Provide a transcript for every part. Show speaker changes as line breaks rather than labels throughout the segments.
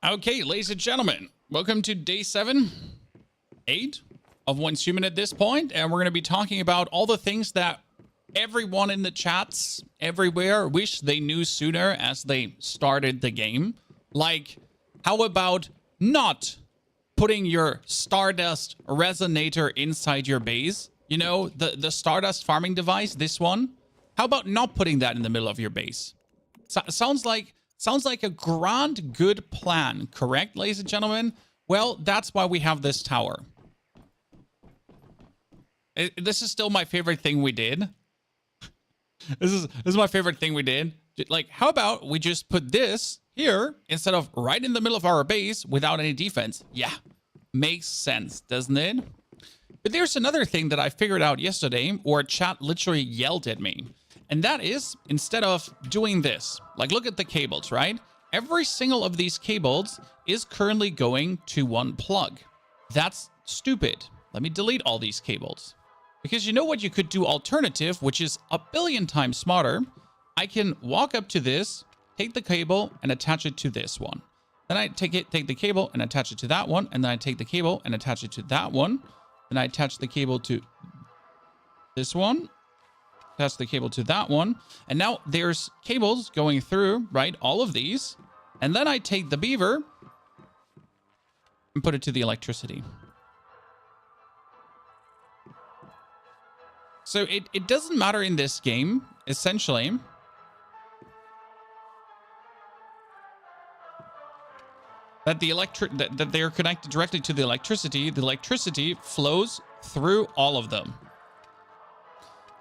Okay, ladies and gentlemen, welcome to day 7, 8 of Once Human at this point, and we're going to be talking about all the things that everyone in the chats everywhere wish they knew sooner as they started the game. Like, how about not putting your Stardust resonator inside your base? You know, the Stardust farming device, this one? How about not putting that in the middle of your base? Sounds like a grand good plan, correct, ladies and gentlemen? Well, that's why we have this tower. This is still my favorite thing we did. This is my favorite thing we did. Like, how about we just put this here instead of right in the middle of our base without any defense? Yeah, makes sense, doesn't it? But there's another thing that I figured out yesterday, or chat literally yelled at me. And that is, instead of doing this, like look at the cables, right? Every single of these cables is currently going to one plug. That's stupid. Let me delete all these cables. Because you know what you could do alternative, which is a billion times smarter? I can walk up to this, take the cable and attach it to this one. Then I take the cable and attach it to that one. And then I take the cable and attach it to that one. Then I attach the cable to this one. Attach the cable to that one. And now there's cables going through, right? All of these. And then I take the beaver and put it to the electricity. So it doesn't matter in this game, essentially. That that they're connected directly to the electricity flows through all of them.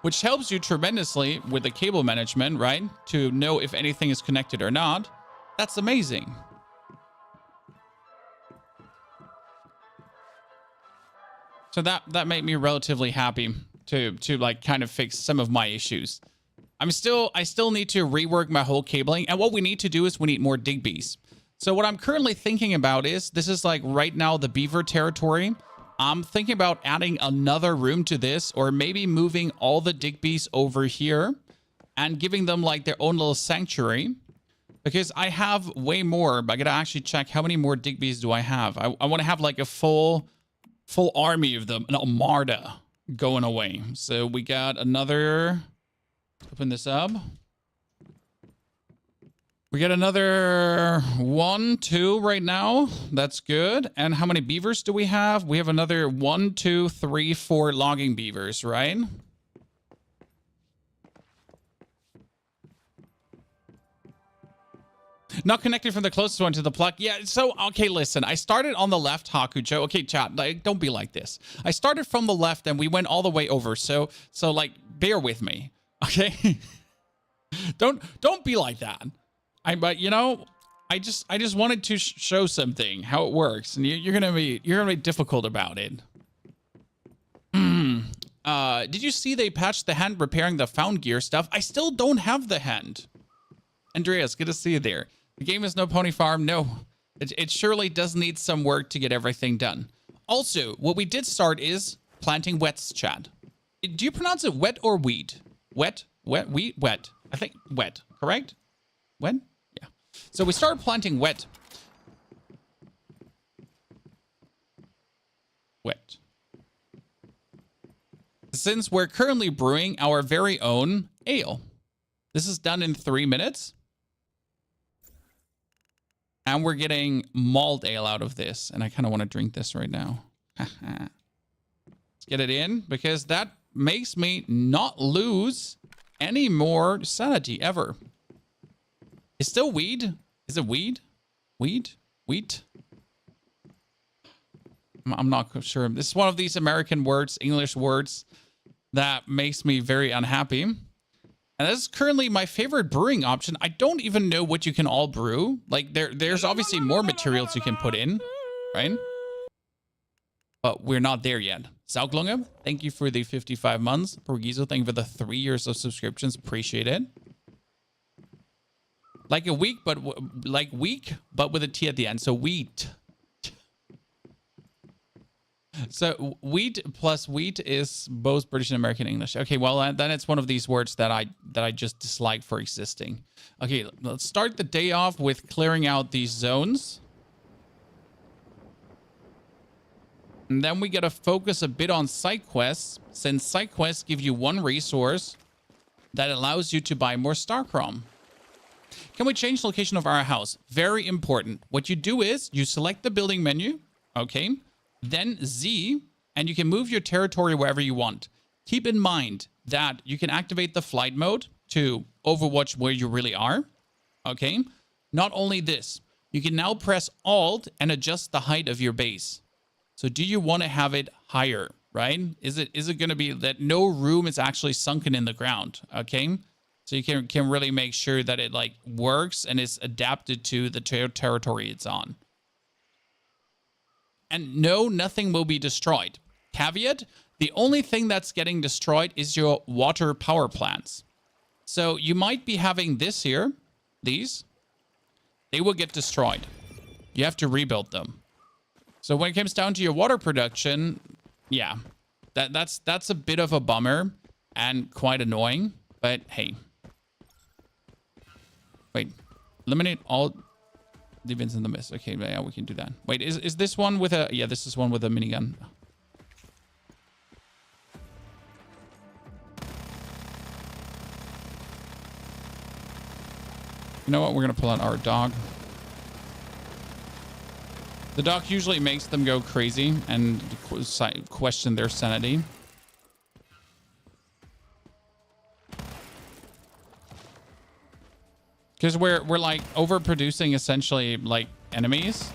Which helps you tremendously with the cable management, right? To know if anything is connected or not. That's amazing. So that made me relatively happy to like kind of fix some of my issues. I still need to rework my whole cabling. And what we need to do is we need more Digbees. So what I'm currently thinking about is, this is like right now the beaver territory. I'm thinking about adding another room to this, or maybe moving all the Digbees over here and giving them like their own little sanctuary, because I have way more. But I gotta actually check how many more Digbees do I have. I want to have like a full army of them, an armada going away. So we got another, open this up. We got another 1, 2 right now. That's good. And how many beavers do we have? We have another 1, 2, 3, 4 logging beavers, right? Not connected from the closest one to the plug. Yeah, so, okay, listen. I started on the left, Hakucho. Okay, chat, like, don't be like this. I started from the left and we went all the way over. So like, bear with me, okay? Don't be like that. But you know, I just wanted to show something, how it works, and you're gonna be difficult about it. Did you see they patched the hand repairing the found gear stuff? I still don't have the hand. Andreas, good to see you there. The game is no pony farm. No, it surely does need some work to get everything done. Also, what we did start is planting wets, chat. Do you pronounce it wet or weed? Wet, wheat, wet. I think wet, correct? Wet? Yeah. So we started planting wet. Wet. Since we're currently brewing our very own ale. This is done in 3 minutes. And we're getting malt ale out of this. And I kind of want to drink this right now. Let's get it in, because that makes me not lose any more sanity ever. It's still weed. Is it weed? Weed? Wheat? I'm not sure. This is one of these American words, English words, that makes me very unhappy. And this is currently my favorite brewing option. I don't even know what you can all brew. Like, there's obviously more materials you can put in, right? But we're not there yet. Sauglunge, thank you for the 55 months. Porgizo, thank you for the 3 years of subscriptions. Appreciate it. Like a week, but with a T at the end. So wheat. So wheat plus wheat is both British and American English. Okay, well then it's one of these words that I just dislike for existing. Okay, let's start the day off with clearing out these zones. And then we got to focus a bit on side quests, since side quests give you one resource that allows you to buy more star chrome. Can we change location of our house? Very important. What you do is you select the building menu, okay, then Z, and you can move your territory wherever you want. Keep in mind that you can activate the flight mode to overwatch where you really are, okay? Not only this, you can now press Alt and adjust the height of your base. So do you want to have it higher, right? Is it going to be that no room is actually sunken in the ground, okay? So you can really make sure that it like works and is adapted to the territory it's on. And no, nothing will be destroyed. Caveat, the only thing that's getting destroyed is your water power plants. So you might be having this here, these. They will get destroyed. You have to rebuild them. So when it comes down to your water production, yeah, that's a bit of a bummer and quite annoying, but hey. Wait, eliminate all the events in the mist. Okay, yeah, we can do that. Wait, is this one with a... Yeah, this is one with a minigun. You know what? We're going to pull out our dog. The dog usually makes them go crazy and question their sanity. Because we're like overproducing essentially like enemies.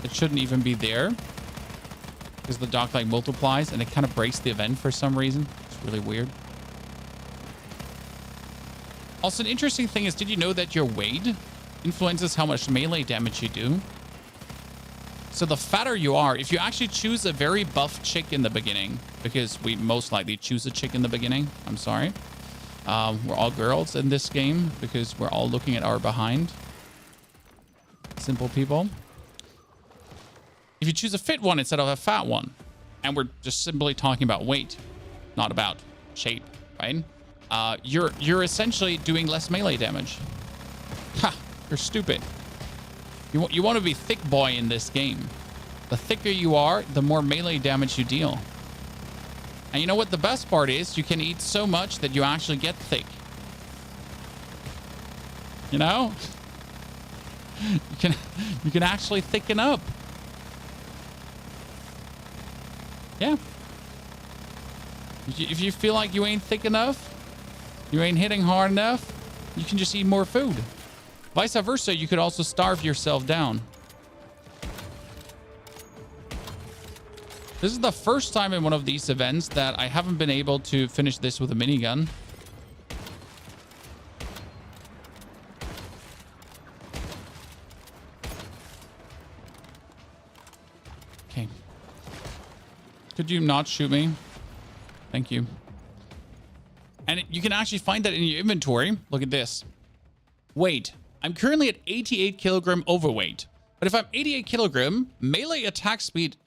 It shouldn't even be there. Because the dog like multiplies and it kind of breaks the event for some reason. It's really weird. Also, an interesting thing is, did you know that your weight influences how much melee damage you do? So the fatter you are, if you actually choose a very buff chick in the beginning, because we most likely choose a chick in the beginning. I'm sorry. We're all girls in this game because we're all looking at our behind. Simple people. If you choose a fit one instead of a fat one, and we're just simply talking about weight, not about shape, right? You're essentially doing less melee damage. Ha! You're stupid. You want to be thick boy in this game. The thicker you are, the more melee damage you deal. And you know what the best part is? You can eat so much that you actually get thick. You know? You can actually thicken up. Yeah. If you feel like you ain't thick enough, you ain't hitting hard enough, you can just eat more food. Vice versa, you could also starve yourself down. This is the first time in one of these events that I haven't been able to finish this with a minigun. Okay. Could you not shoot me? Thank you. And you can actually find that in your inventory. Look at this. Weight. I'm currently at 88 kilogram overweight. But if I'm 88 kilogram, melee attack speed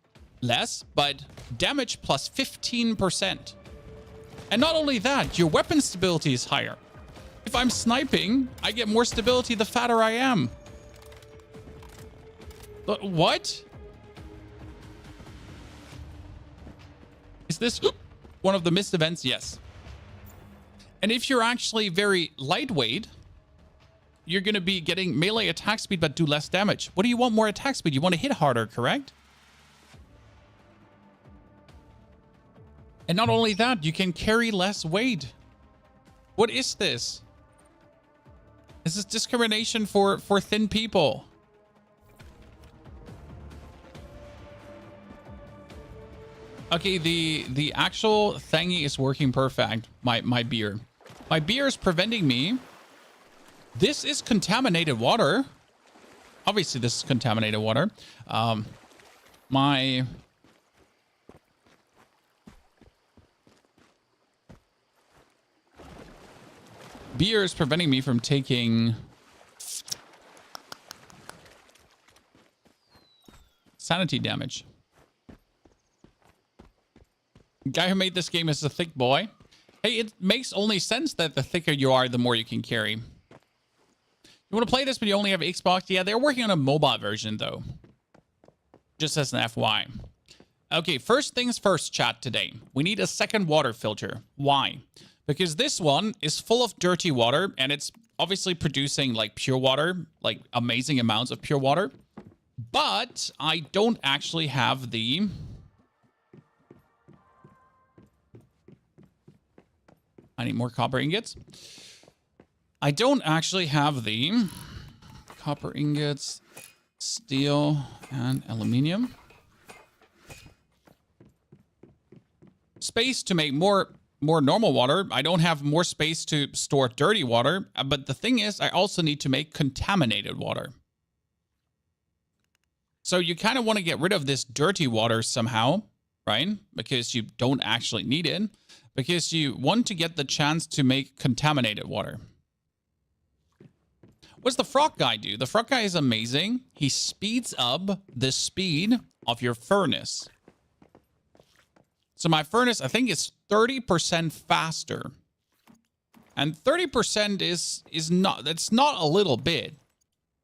less, but damage plus 15%. And not only that, your weapon stability is higher. If I'm sniping, I get more stability the fatter I am. But what? Is this one of the missed events? Yes. And if you're actually very lightweight, you're going to be getting melee attack speed but do less damage. What do you want more attack speed? You want to hit harder, correct? And not only that, you can carry less weight. What is this? This is discrimination for thin people. Okay, the actual thingy is working perfect. My beer. My beer is preventing me. This is contaminated water. Obviously, this is contaminated water. My beer is preventing me from taking sanity damage. Guy who made this game is a thick boy. Hey, it makes only sense that the thicker you are, the more you can carry. You want to play this, but you only have Xbox? Yeah, they're working on a mobile version, though. Just as an FY. Okay, first things first, chat, today. We need a second water filter. Why? Because this one is full of dirty water, and it's obviously producing, like, pure water, like, amazing amounts of pure water. But I don't actually have the... I need more copper ingots. I don't actually have the copper ingots, steel, and aluminium. Space to make more normal water. I don't have more space to store dirty water. But the thing is, I also need to make contaminated water. So you kind of want to get rid of this dirty water somehow, right? Because you don't actually need it. Because you want to get the chance to make contaminated water. What's the frog guy do? The frog guy is amazing. He speeds up the speed of your furnace. So my furnace, I think, is 30% faster. And 30% is not, that's not a little bit.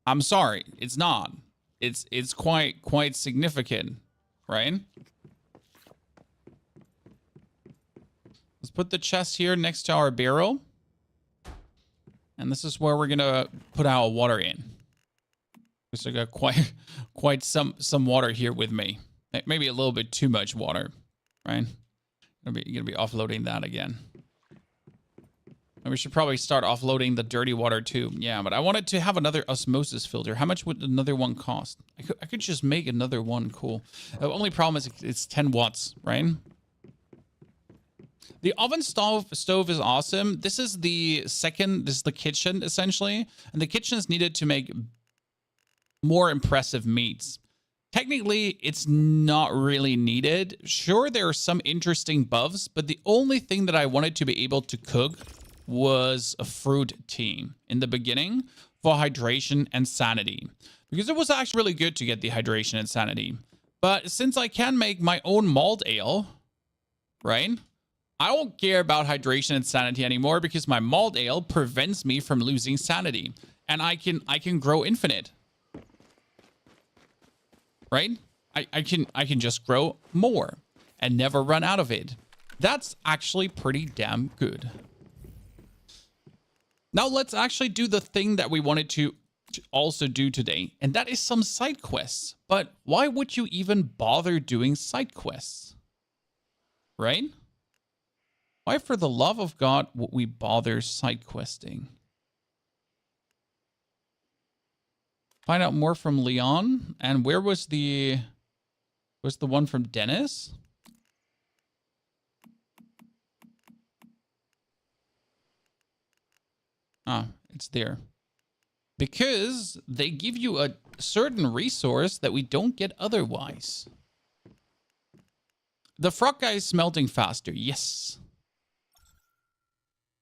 I'm sorry, it's not. It's quite significant, right? Let's put the chest here next to our barrel. And this is where we're gonna put our water in. So I got quite some water here with me. Maybe a little bit too much water, right? Gonna be offloading that again. And we should probably start offloading the dirty water too. Yeah, but I wanted to have another osmosis filter. How much would another one cost? I could just make another one. Cool. The only problem is it's 10 watts, right? The oven stove is awesome. This is the kitchen, essentially. And the kitchen is needed to make more impressive meats. Technically, it's not really needed. Sure, there are some interesting buffs, but the only thing that I wanted to be able to cook was a fruit tea in the beginning for hydration and sanity. Because it was actually really good to get the hydration and sanity. But since I can make my own malt ale, right? I don't care about hydration and sanity anymore because my malt ale prevents me from losing sanity. And I can grow infinite. Right? I can just grow more and never run out of it. That's actually pretty damn good. Now let's actually do the thing that we wanted to also do today, and that is some side quests. But why would you even bother doing side quests? Right? Why, for the love of God, would we bother side questing? Find out more from Leon. And where was the one from Dennis? Ah, it's there. Because they give you a certain resource that we don't get otherwise. The frog guy is smelting faster. Yes.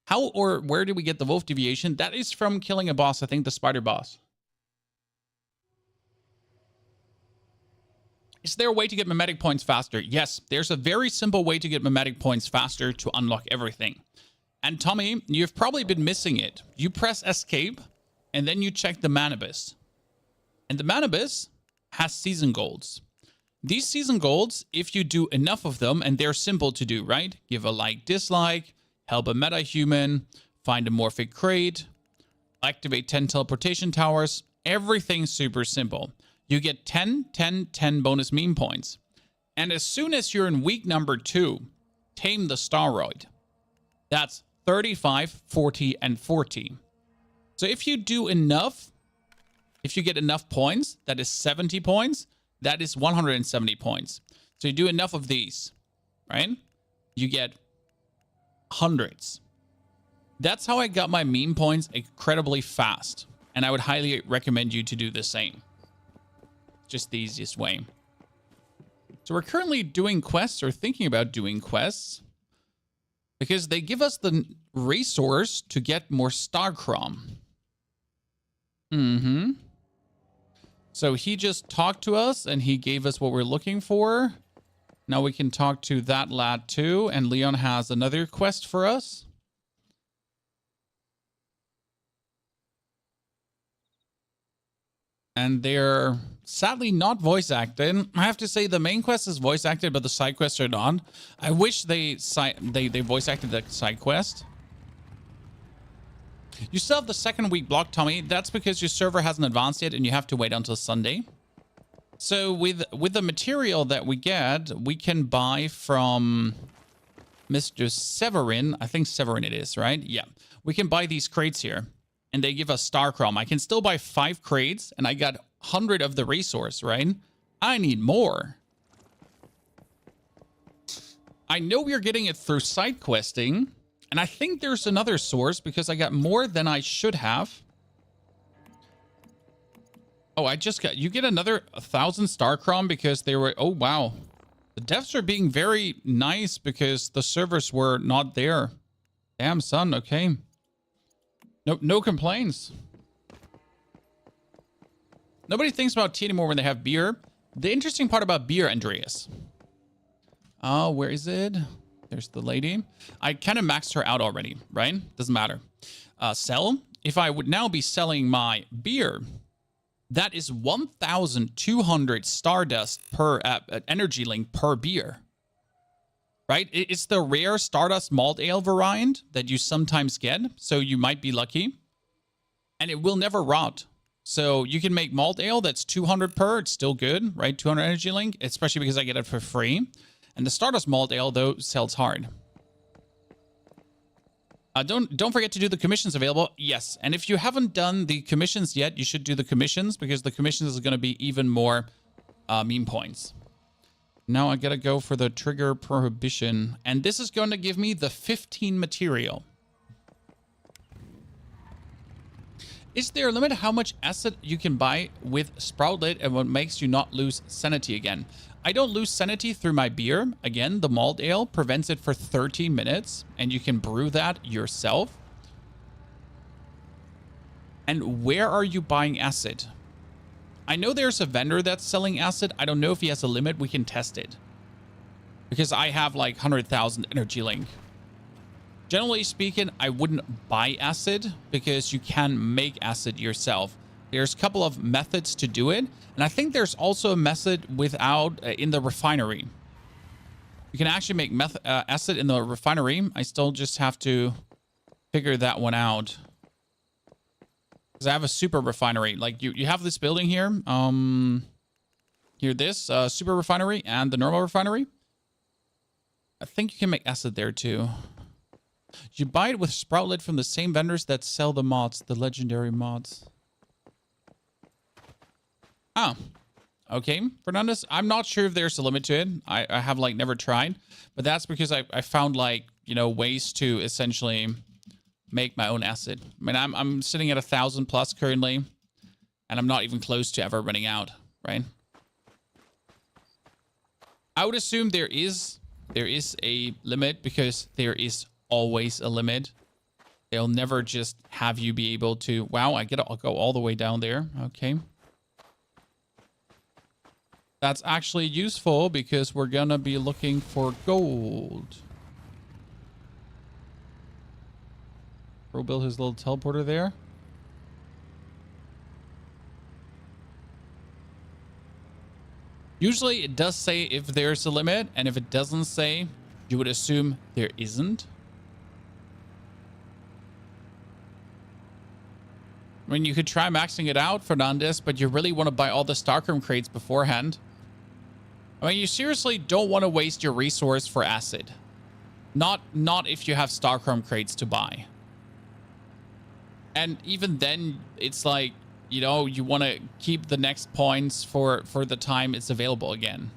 How or where did we get the wolf deviation? That is from killing a boss, I think the spider boss. Is there a way to get mimetic points faster? Yes, there's a very simple way to get mimetic points faster to unlock everything. And Tommy, you've probably been missing it. You press escape, and then you check the Manibus. And the Manibus has season golds. These season golds, if you do enough of them, and they're simple to do, right? Give a like, dislike, help a meta-human, find a morphic crate, activate 10 teleportation towers. Everything's super simple. You get 10, 10, 10 bonus meme points. And as soon as you're in week number 2, tame the Staroid. That's 35, 40, and 40. So if you do enough, if you get enough points, that is 70 points, that is 170 points. So you do enough of these, right? You get hundreds. That's how I got my meme points incredibly fast. And I would highly recommend you to do the same. Just the easiest way. So we're currently doing quests or thinking about doing quests because they give us the resource to get more Starcrom. So he just talked to us and he gave us what we're looking for. Now we can talk to that lad too. And Leon has another quest for us. And they're sadly not voice acted. I have to say the main quest is voice acted, but the side quests are not. I wish they voice acted the side quest. You still have the second week block, Tommy. That's because your server hasn't advanced yet and you have to wait until Sunday. So with the material that we get, we can buy from Mr. Severin. I think Severin it is, right? Yeah. We can buy these crates here and they give us Star Chrome. I can still buy 5 crates and I got 100 of the resource, right? I need more. I know we're getting it through side questing. And I think there's another source because I got more than I should have. Oh, you get another 1,000 Star Chrome because they were, oh, wow. The devs are being very nice because the servers were not there. Damn, son, okay. No complaints. Nobody thinks about tea anymore when they have beer. The interesting part about beer, Andreas. Oh, where is it? There's the lady. I kind of maxed her out already, right? Doesn't matter. Sell. If I would now be selling my beer, that is 1,200 Stardust per energy link per beer. Right? It's the rare Stardust Malt Ale variant that you sometimes get. So you might be lucky. And it will never rot. So you can make Malt Ale that's 200 per. It's still good, right? 200 energy link, especially because I get it for free. And the Stardust Malt Ale, though, sells hard. Don't forget to do the commissions available. Yes, and if you haven't done the commissions yet, you should do the commissions because the commissions is going to be even more meme points. Now I got to go for the trigger prohibition. And this is going to give me the 15 material. Is there a limit how much acid you can buy with Sproutlet and what makes you not lose sanity again? I don't lose sanity through my beer. Again, the malt ale prevents it for 30 minutes, and you can brew that yourself. And where are you buying acid? I know there's a vendor that's selling acid. I don't know if he has a limit. We can test it. Because I have like 100,000 energy link. Generally speaking, I wouldn't buy acid because you can make acid yourself. There's a couple of methods to do it. And I think there's also a method without in the refinery. You can actually make acid in the refinery. I still just have to figure that one out. Because I have a super refinery. Like you have this building here. Here this super refinery and the normal refinery. I think you can make acid there too. You buy it with Sproutlet from the same vendors that sell the mods, the legendary mods. Oh, okay. Fernandez, I'm not sure if there's a limit to it. I have like never tried, but that's because I found like, you know, ways to essentially make my own acid. I mean, I'm sitting at 1,000 plus currently, and I'm not even close to ever running out, right? I would assume there is a limit because there is always a limit. They'll never just have you be able to, wow, I'll go all the way down there. Okay. That's actually useful because we're gonna be looking for gold. Bro built his little teleporter there. Usually it does say if there's a limit, and if it doesn't say, you would assume there isn't. I mean, you could try maxing it out, Fernandez, but you really want to buy all the Starcom crates beforehand. I mean, you seriously don't want to waste your resource for acid. Not if you have Starcom crates to buy. And even then, it's like, you know, you want to keep the next points for the time it's available again.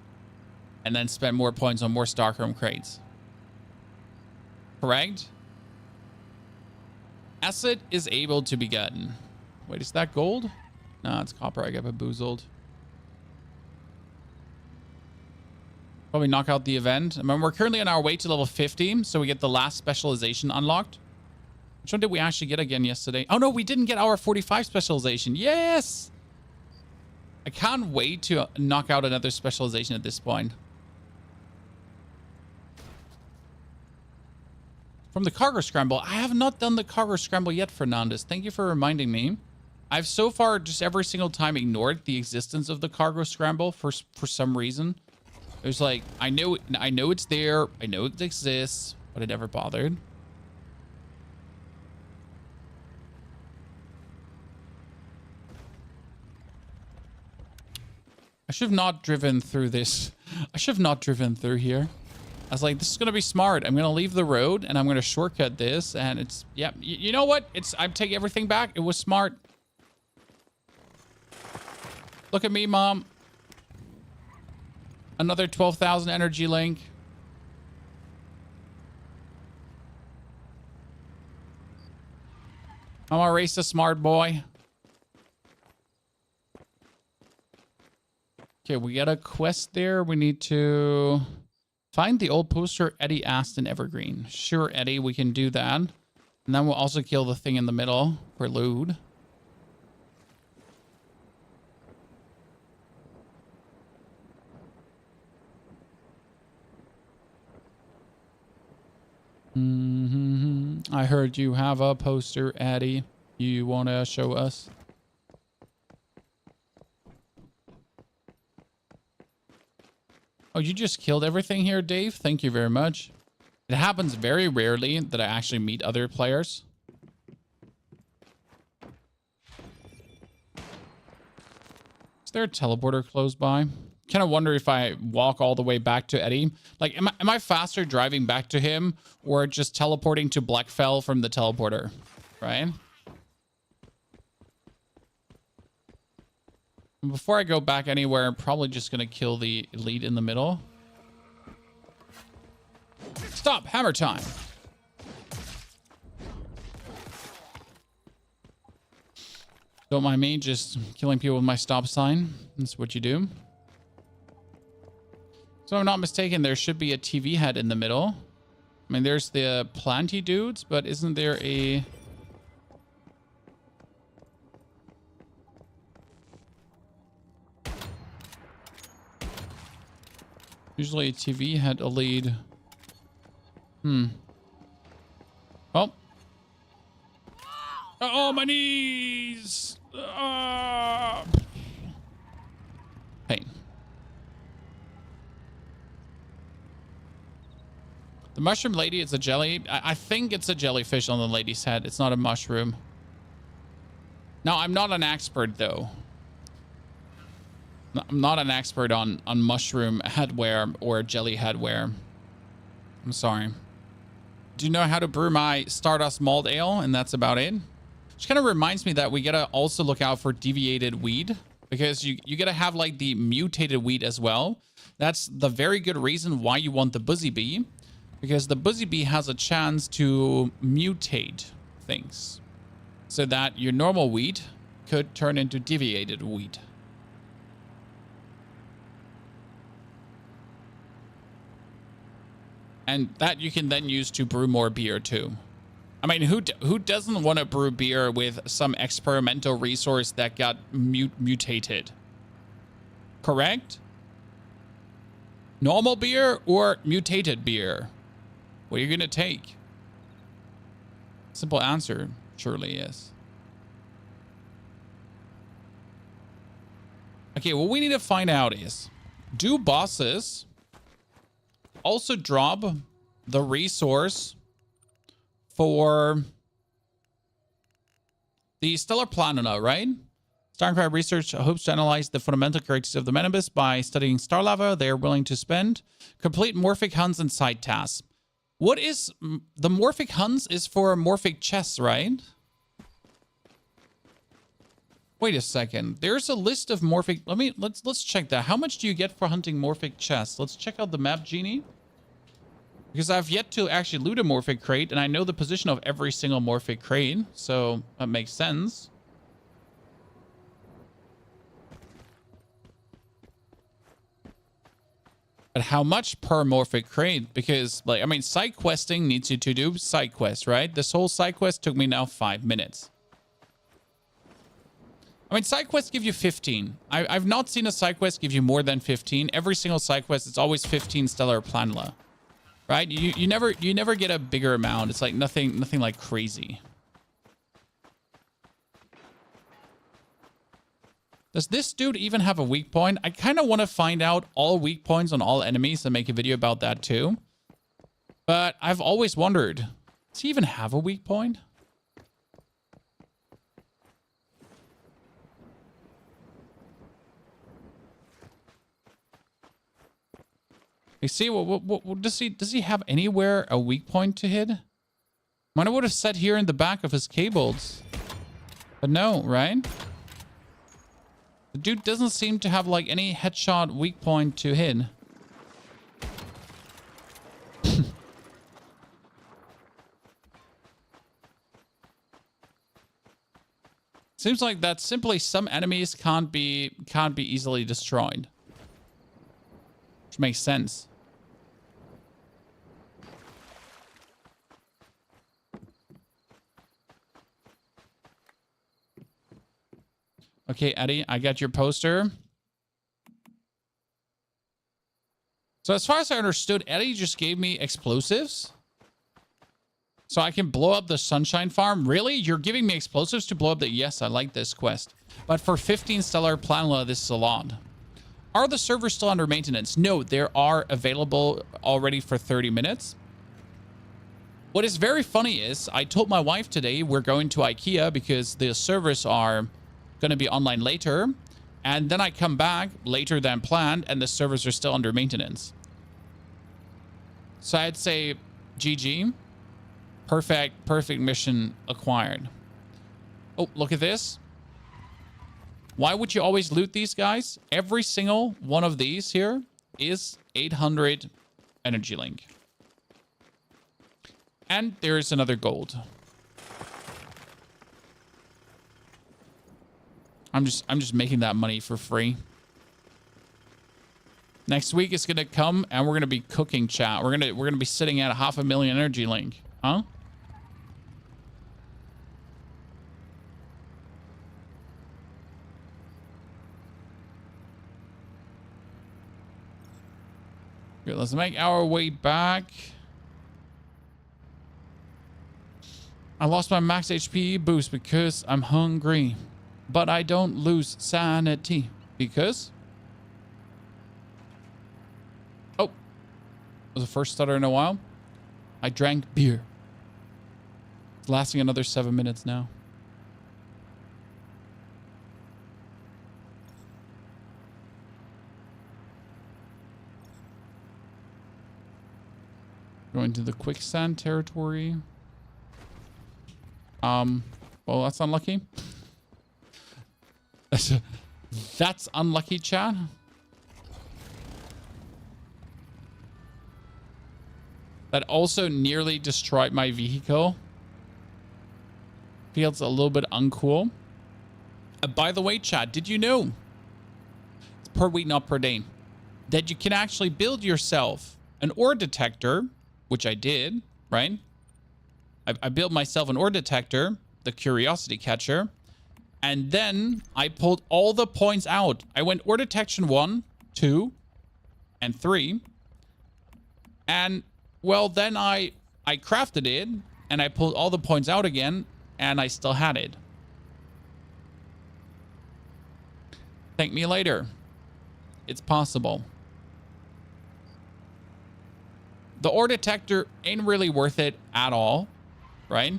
And then spend more points on more Starcom crates. Correct? Acid is able to be gotten. Wait, is that gold? No, it's copper. I got bamboozled. Probably knock out the event. I mean, we're currently on our way to level 50, so we get the last specialization unlocked. Which one did we actually get again yesterday? Oh, no, we didn't get our 45 specialization. Yes! I can't wait to knock out another specialization at this point. From the cargo scramble. I have not done the cargo scramble yet, Fernandez. Thank you for reminding me. I've so far just every single time ignored the existence of the cargo scramble for some reason. It was like, I know it's there. I know it exists, but I never bothered. I should have not driven through this. I should have not driven through here. I was like, this is going to be smart. I'm going to leave the road and I'm going to shortcut this. And it's, yeah, you know what? I'm taking everything back. It was smart. Look at me, Mom. Another 12,000 energy link. I'm a race a smart boy. Okay, we got a quest there. We need to find the old poster Eddie asked in Evergreen. Sure, Eddie, we can do that. And then we'll also kill the thing in the middle for loot. I heard you have a poster, Eddie. You want to show us? Oh, you just killed everything here, Dave? Thank you very much. It happens very rarely that I actually meet other players. Is there a teleporter close by? Kind of wonder if I walk all the way back to Eddie. Like, am I faster driving back to him or just teleporting to Blackfell from the teleporter? Right? Before I go back anywhere, I'm probably just going to kill the elite in the middle. Stop! Hammer time! Don't mind me, just killing people with my stop sign. That's what you do. So if I'm not mistaken, there should be a TV head in the middle. I mean, there's the planty dudes, but isn't there a... Usually a TV had a lead. Oh. Oh, my knees! Pain. The mushroom lady is a jelly. I think it's a jellyfish on the lady's head. It's not a mushroom. No, I'm not an expert, though. I'm not an expert on mushroom headwear or jelly headwear. I'm sorry. Do you know how to brew my Stardust Malt Ale? And that's about it. Which kind of reminds me that we gotta also look out for deviated weed. Because you gotta have like the mutated weed as well. That's the very good reason why you want the Buzzy Bee. Because the Buzzy Bee has a chance to mutate things. So that your normal weed could turn into deviated weed. And that you can then use to brew more beer too. I mean, who doesn't want to brew beer with some experimental resource that got mutated? Correct? Normal beer or mutated beer? What are you going to take? Simple answer surely is. Okay, what we need to find out is, do bosses also drop the resource for the stellar planeta, right? Starcraft Research hopes to analyze the fundamental characteristics of the Menibus by studying star lava. They are willing to spend. Complete morphic hunts and side tasks. What is the morphic hunts is for morphic chests, right? Wait a second. There's a list of morphic. Let's check that. How much do you get for hunting morphic chests? Let's check out the map, Genie. Because I've yet to actually loot a morphic crate, and I know the position of every single morphic crate, so that makes sense. But how much per morphic crate? Because, like, I mean, side questing needs you to do side quests, right? This whole side quest took me now 5 minutes. I mean, side quests give you 15. I've not seen a side quest give you more than 15. Every single side quest, it's always 15 stellar planla. Right? You never get a bigger amount. It's like nothing like crazy. Does this dude even have a weak point? I kind of want to find out all weak points on all enemies and make a video about that too. But I've always wondered, does he even have a weak point? You see, what does he have anywhere a weak point to hit? Mine would have said here in the back of his cables. But no, right? The dude doesn't seem to have like any headshot weak point to hit. Seems like that simply some enemies can't be easily destroyed. Which makes sense. Okay, Eddie, I got your poster. So as far as I understood, Eddie just gave me explosives. So I can blow up the Sunshine Farm. Really? You're giving me explosives to blow up the... Yes, I like this quest. But for 15 Stellar Planula, this is a lot. Are the servers still under maintenance? No, they are available already for 30 minutes. What is very funny is I told my wife today we're going to IKEA because the servers are going to be online later. And then I come back later than planned and the servers are still under maintenance. So I'd say GG. Perfect mission acquired. Oh, look at this. Why would you always loot these guys? Every single one of these here is 800 energy link. And there's another gold. I'm just making that money for free. Next week it's gonna come and we're gonna be cooking, chat. We're gonna be sitting at 500,000 energy link. Huh? Here, let's make our way back. I lost my max HP boost because I'm hungry. But I don't lose sanity. Because? Oh. Was the first stutter in a while. I drank beer. It's lasting another 7 minutes now. Going to the quicksand territory. Well, that's unlucky. That's unlucky, chat. That also nearly destroyed my vehicle. Feels a little bit uncool. By the way, chat, did you know? It's per week, not per day. That you can actually build yourself an ore detector, which I did, right? I built myself an ore detector, the curiosity catcher, and then I pulled all the points out. I went ore detection 1, 2, and 3. And, well, then I crafted it, and I pulled all the points out again, and I still had it. Thank me later. It's possible. The ore detector ain't really worth it at all, right?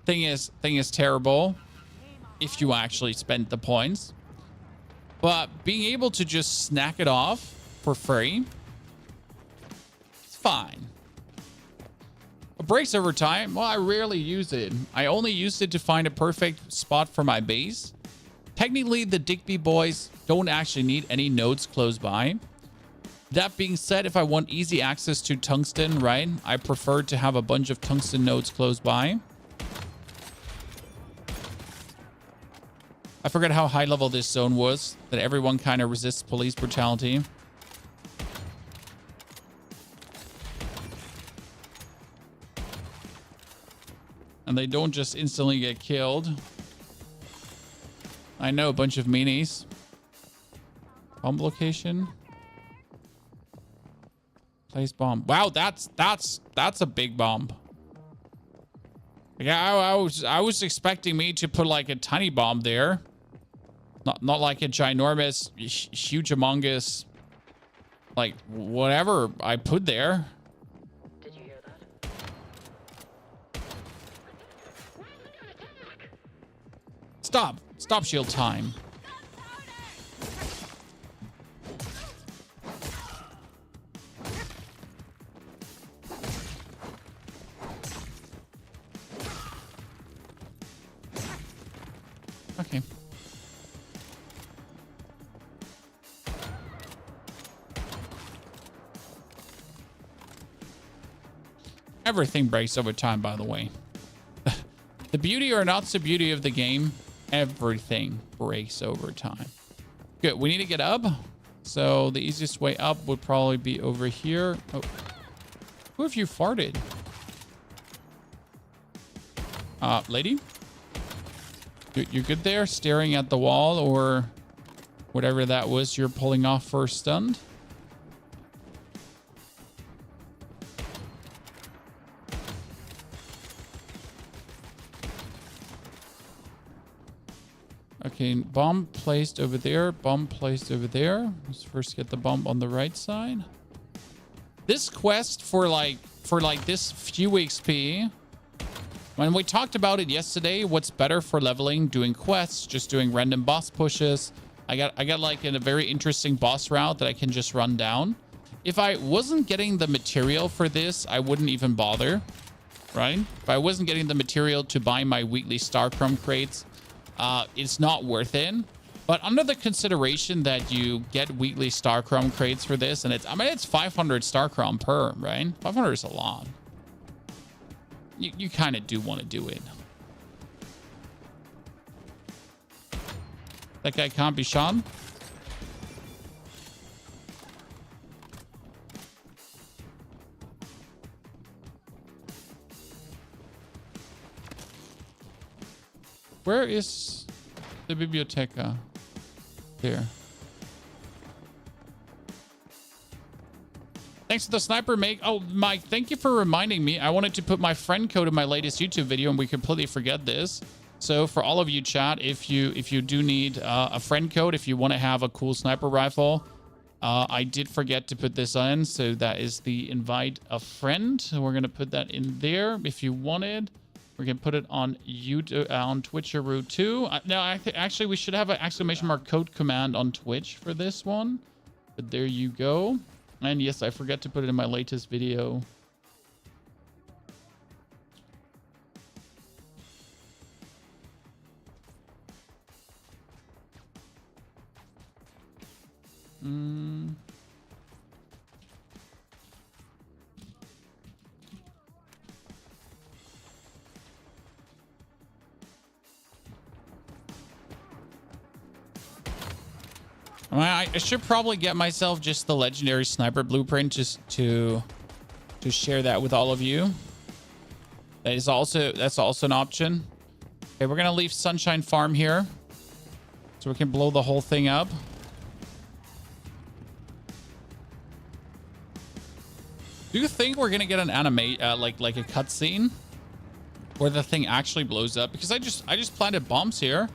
Thing is terrible if you actually spend the points. But being able to just snack it off for free, it's fine. It breaks over time. Well, I rarely use it. I only used it to find a perfect spot for my base. Technically, the Digby boys don't actually need any nodes close by. That being said, if I want easy access to tungsten, right, I prefer to have a bunch of tungsten nodes close by. I forgot how high level this zone was, that everyone kind of resists police brutality. And they don't just instantly get killed. I know, a bunch of meanies. Bomb location. Place bomb. Wow, that's a big bomb. Yeah, I was expecting me to put like a tiny bomb there. Not like a ginormous, huge, humongous, like whatever I put there.
Did you hear that?
Stop shield time. Okay. Everything breaks over time, by the way. The beauty or not so beauty of the game, everything breaks over time. Good, we need to get up. So the easiest way up would probably be over here. Oh, who have you farted? Lady? You good there? Staring at the wall or whatever that was you're pulling off for a stunt? Okay, bomb placed over there. Bomb placed over there. Let's first get the bomb on the right side. This quest for like this few XP. When we talked about it yesterday, what's better for leveling? Doing quests, just doing random boss pushes. I got like a very interesting boss route that I can just run down. If I wasn't getting the material for this, I wouldn't even bother, right? If I wasn't getting the material to buy my weekly star crumb crates, it's not worth it. But under the consideration that you get weekly star crumb crates for this, and it's 500 star crumb per, right? 500 is a lot. You kind of do want to do it. That guy can't be shot. Where is the biblioteca? There. Thanks for the sniper, mate. Oh, Mike, thank you for reminding me. I wanted to put my friend code in my latest YouTube video, and we completely forget this. So for all of you, chat, if you do need a friend code, if you want to have a cool sniper rifle, I did forget to put this in. So that is the invite a friend. So we're gonna put that in there. If you wanted, we can put it on YouTube, on Twitcheroo too. No, actually we should have an exclamation mark code command on Twitch for this one. But there you go. And yes, I forgot to put it in my latest video. I should probably get myself just the legendary sniper blueprint just to share that with all of you. That's also an option. Okay, we're gonna leave Sunshine Farm here so we can blow the whole thing up. Do you think we're gonna get an anime like a cutscene where the thing actually blows up? Because I just planted bombs here.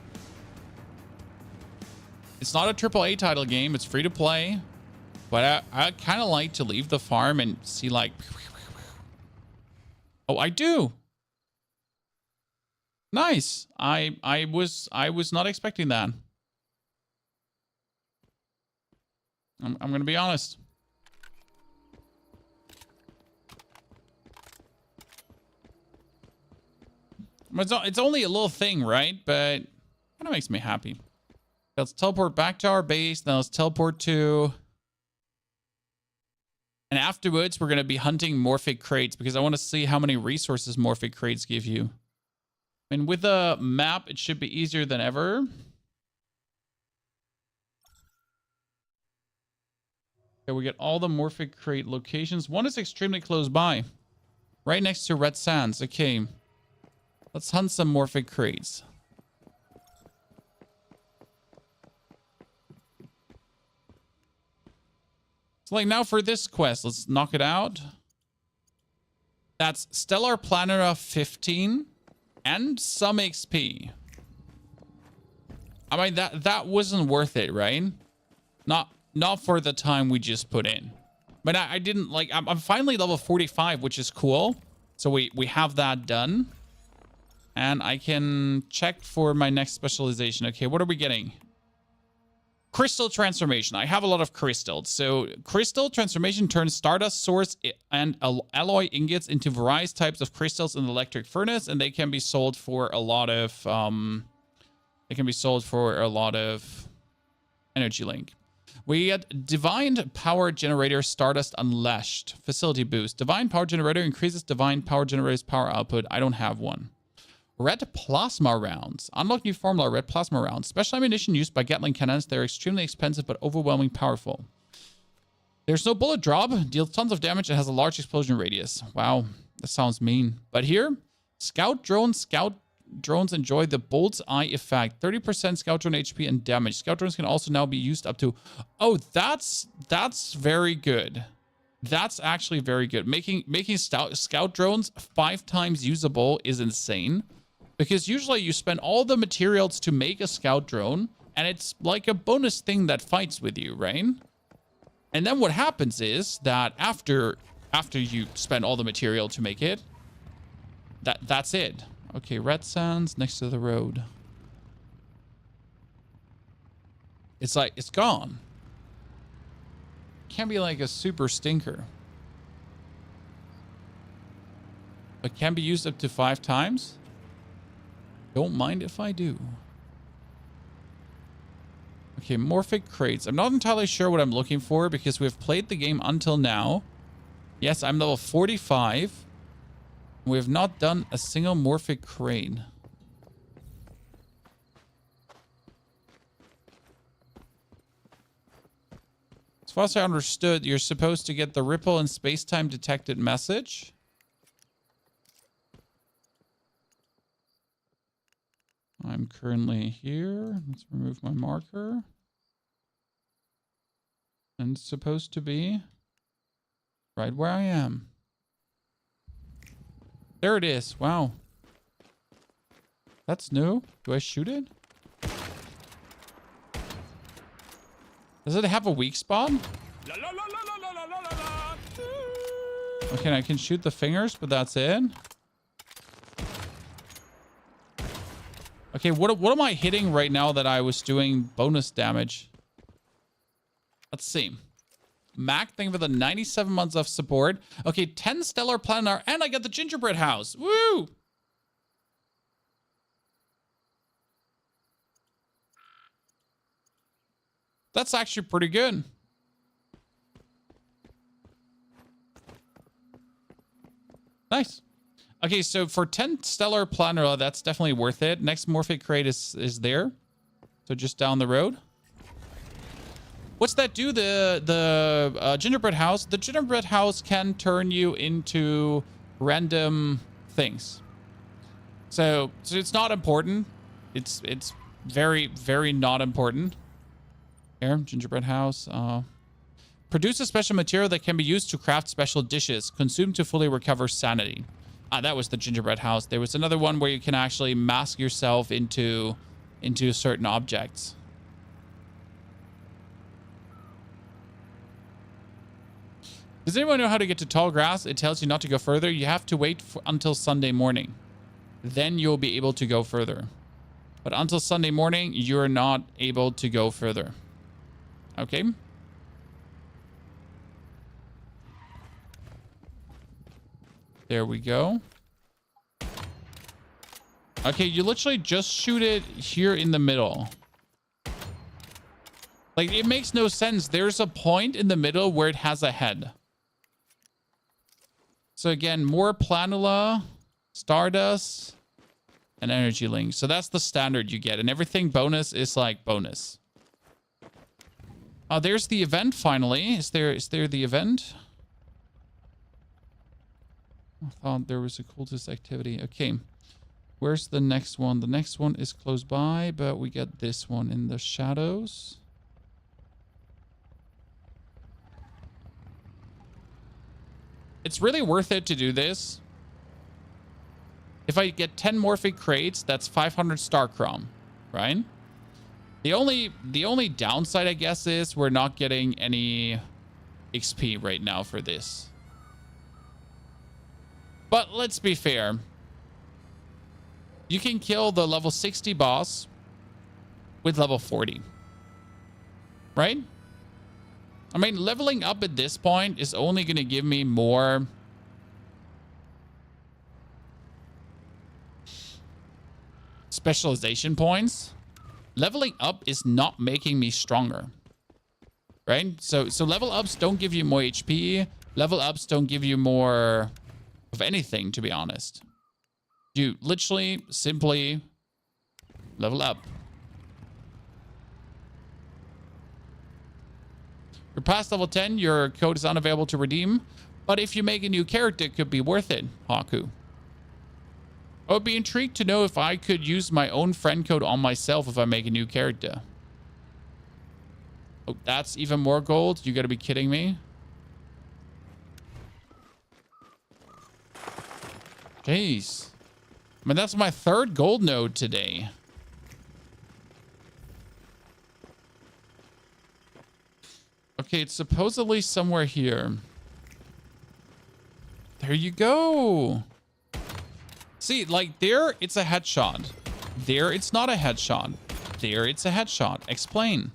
It's not a AAA title game. It's free to play. But I kind of like to leave the farm and see like... Oh, I do. Nice. I was not expecting that. I'm going to be honest. It's only a little thing, right? But kind of makes me happy. Let's teleport back to our base. Now let's teleport to... And afterwards, we're going to be hunting Morphic crates because I want to see how many resources Morphic crates give you. I mean, with a map, it should be easier than ever. Okay, we get all the Morphic crate locations. One is extremely close by. Right next to Red Sands. Okay. Let's hunt some Morphic crates. Like now for this quest, let's knock it out. That's Stellar Planera 15 and some XP. I mean, that wasn't worth it, right? Not for the time we just put in. But I didn't like, I'm finally level 45, which is cool. So we have that done. And I can check for my next specialization. Okay, what are we getting? Crystal transformation. I have a lot of crystals. So crystal transformation turns stardust, source, and alloy ingots into various types of crystals in the electric furnace, and they can be sold for a lot of energy link. We get divine power generator stardust unleashed facility boost. Divine power generator increases divine power generator's power output. I don't have one. Red plasma rounds. Unlock new formula, red plasma rounds. Special ammunition used by Gatling cannons. They're extremely expensive but overwhelmingly powerful. There's no bullet drop. Deals tons of damage and has a large explosion radius. Wow, that sounds mean. But here, scout drones enjoy the bull's eye effect. 30% scout drone HP and damage. Scout drones can also now be used up to... Oh, that's very good. That's actually very good. Making scout drones 5 times usable is insane. Because usually you spend all the materials to make a scout drone, and it's like a bonus thing that fights with you, right? And then what happens is that after you spend all the material to make it, that's it. Okay, red sands next to the road. It's like, it's gone. Can be like a super stinker. But can be used up to 5 times. Don't mind if I do. Okay, morphic crates. I'm not entirely sure what I'm looking for because we've played the game until now. Yes, I'm level 45. We have not done a single morphic crate. As far as I understood, you're supposed to get the ripple and space-time detected message. I'm currently here. Let's remove my marker. And it's supposed to be right where I am. There it is. Wow. That's new. Do I shoot it? Does it have a weak spot? Okay, I can shoot the fingers, but that's it. Okay, what am I hitting right now that I was doing bonus damage? Let's see. Mac, thank you for the 97 months of support. Okay, 10 stellar planar, and I got the gingerbread house. Woo! That's actually pretty good. Nice. Okay, so for 10 stellar planar, that's definitely worth it. Next morphic crate is there. So just down the road. What's that do? The gingerbread house. The gingerbread house can turn you into random things. So it's not important. It's very, very not important. Here, gingerbread house. Produce a special material that can be used to craft special dishes. Consume to fully recover sanity. Ah, that was the gingerbread house. There was another one where you can actually mask yourself into certain objects. Does anyone know how to get to tall grass? It tells you not to go further. You have to wait until Sunday morning. Then you'll be able to go further. But until Sunday morning, you're not able to go further. Okay. There we go. Okay, you literally just shoot it here in the middle. Like, it makes no sense. There's a point in the middle where it has a head. So again, more planula, stardust, and energy link. So that's the standard you get. And everything bonus is like bonus. Oh, there's the event finally. Is there the event? I thought there was a cultist activity. Okay. Where's the next one? The next one is close by, but we get this one in the shadows. It's really worth it to do this. If I get 10 morphic crates, that's 500 star chrome, right? The only downside, I guess, is we're not getting any XP right now for this. But let's be fair. You can kill the level 60 boss with level 40. Right? I mean, leveling up at this point is only going to give me more specialization points. Leveling up is not making me stronger. Right? So level ups don't give you more HP. Level ups don't give you more of anything, to be honest. You literally simply level up. You're past level 10, your code is unavailable to redeem. But if you make a new character, it could be worth it, Haku. I would be intrigued to know if I could use my own friend code on myself if I make a new character. Oh, that's even more gold? You gotta be kidding me. Jeez. I mean, that's my 3rd gold node today. Okay, it's supposedly somewhere here. There you go. See, like there, it's a headshot. There, it's not a headshot. There, it's a headshot. Explain.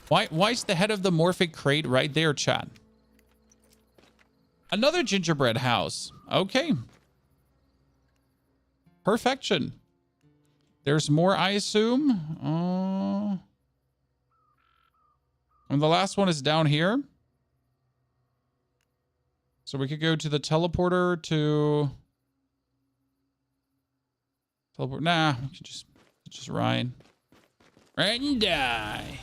Why is the head of the morphic crate right there, chat? Another gingerbread house. Okay. Perfection. There's more, I assume. And the last one is down here. So we could go to the teleporter to... Teleport. Nah, we could just ride. Right and die.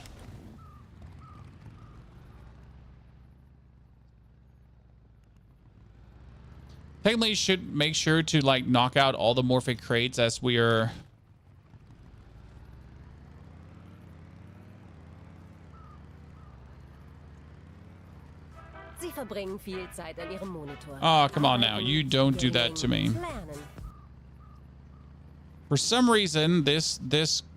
Technically, should make sure to like knock out all the morphic crates as we are...
Sie verbringen viel Zeit an ihrem Monitor.
Oh, come on now. You don't do that to me. For some reason, this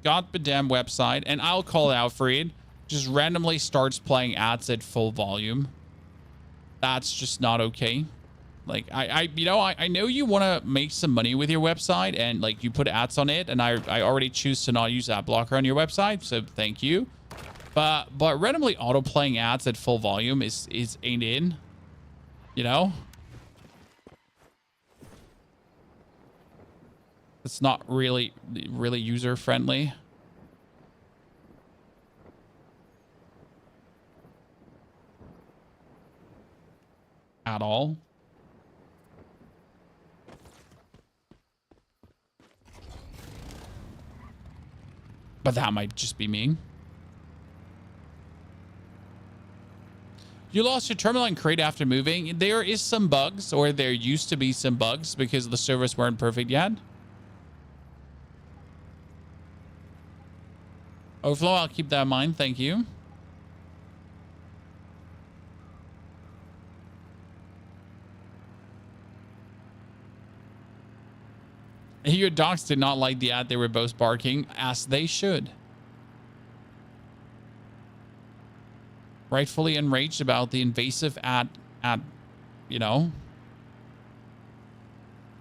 goddamn website, and I'll call it out for it, just randomly starts playing ads at full volume. That's just not okay. Like, I know you want to make some money with your website and like you put ads on it, and I already choose to not use ad blocker on your website, so thank you. But randomly auto playing ads at full volume is ain't in, you know? It's not really user friendly. At all. But that might just be me. You lost your terminal and crate after moving. There is some bugs, or there used to be some bugs because the servers weren't perfect yet. Overflow, I'll keep that in mind. Thank you. Your dogs did not like the ad. They were both barking, as they should. Rightfully enraged about the invasive ad, you know.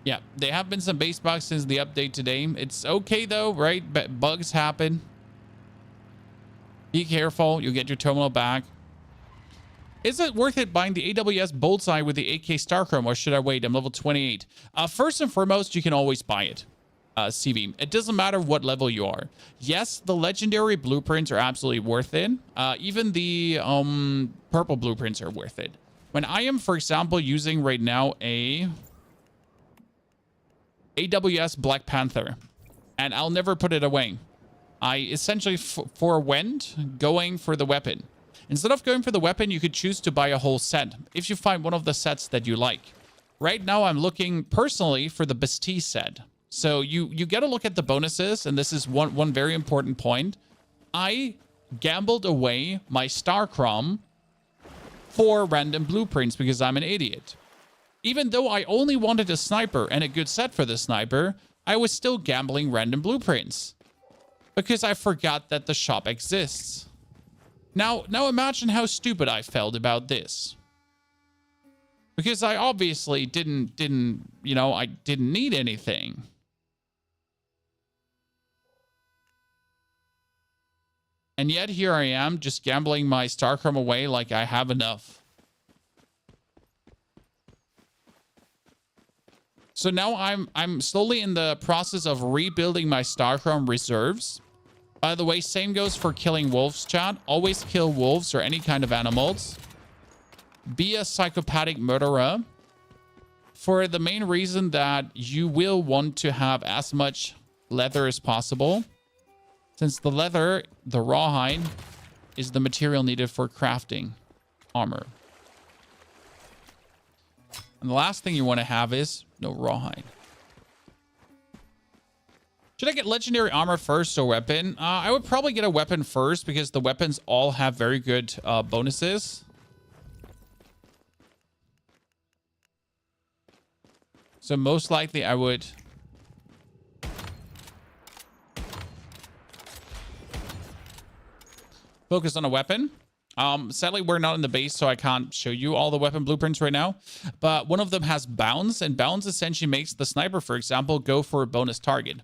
Yeah, there have been some base bugs since the update today. It's okay though, right? But bugs happen. Be careful. You'll get your terminal back. Is it worth it buying the AWS Bullseye with the 8K Starchrome, or should I wait? I'm level 28. First and foremost, you can always buy it. CV. It doesn't matter what level you are. Yes, the legendary blueprints are absolutely worth it. Even the purple blueprints are worth it. When I am, for example, using right now a AWS Black Panther, and I'll never put it away. I essentially forwent going for the weapon. Instead of going for the weapon, you could choose to buy a whole set if you find one of the sets that you like. Right now, I'm looking personally for the Bestie set. So you get a look at the bonuses, and this is one very important point. I gambled away my Starchrome for random blueprints because I'm an idiot. Even though I only wanted a sniper and a good set for the sniper, I was still gambling random blueprints because I forgot that the shop exists. Now imagine how stupid I felt about this. Because I obviously didn't, you know, I didn't need anything. And yet here I am just gambling my Starchrome away like I have enough. So now I'm slowly in the process of rebuilding my Starchrome reserves. By the way, same goes for killing wolves, chat. Always kill wolves or any kind of animals. Be a psychopathic murderer for the main reason that you will want to have as much leather as possible. Since the leather, the rawhide, is the material needed for crafting armor. And the last thing you want to have is no rawhide. Should I get legendary armor first or weapon? I would probably get a weapon first because the weapons all have very good bonuses. So most likely I would focus on a weapon. Sadly, we're not in the base, so I can't show you all the weapon blueprints right now. But one of them has bounds, and bounds essentially makes the sniper, for example, go for a bonus target.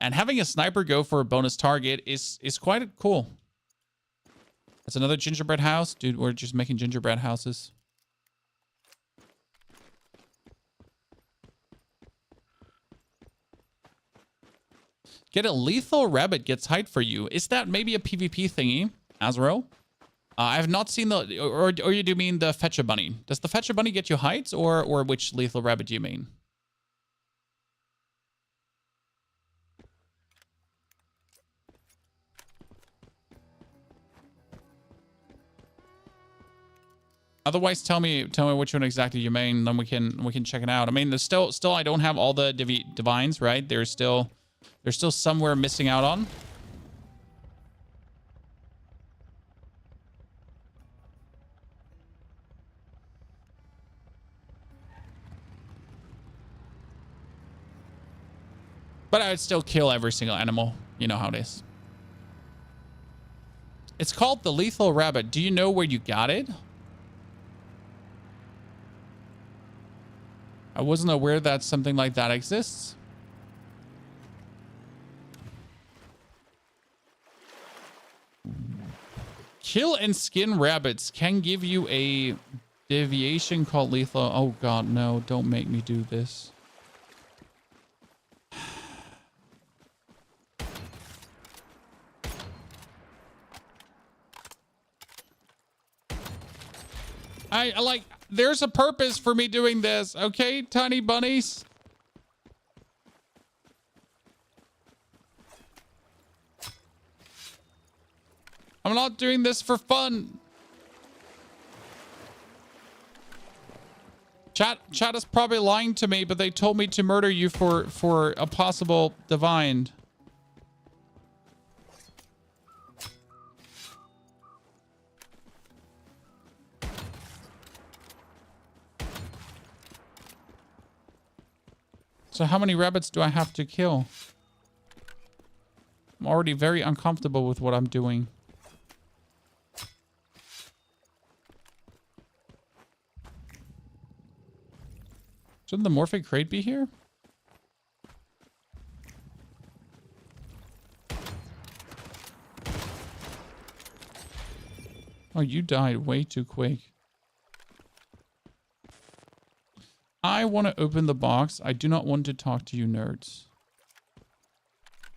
And having a sniper go for a bonus target is quite cool. That's another gingerbread house. Dude, we're just making gingerbread houses. Get a lethal rabbit gets height for you. Is that maybe a PvP thingy, Azrael? I have not seen the... Or you do mean the fetcher bunny. Does the fetcher bunny get you heights, or which lethal rabbit do you mean? Otherwise, tell me which one exactly you mean, then we can check it out. I mean, there's still I don't have all the divines, right? There's still somewhere missing out on. But I would still kill every single animal. You know how it is. It's called the lethal rabbit. Do you know where you got it? I wasn't aware that something like that exists. Kill and skin rabbits can give you a deviation called lethal. Oh god, no, don't make me do this. I like, there's a purpose for me doing this, okay, tiny bunnies? I'm not doing this for fun. Chat is probably lying to me, but they told me to murder you for a possible divine. So how many rabbits do I have to kill? I'm already very uncomfortable with what I'm doing. Shouldn't the morphic crate be here? Oh, you died way too quick. I want to open the box. I do not want to talk to you nerds.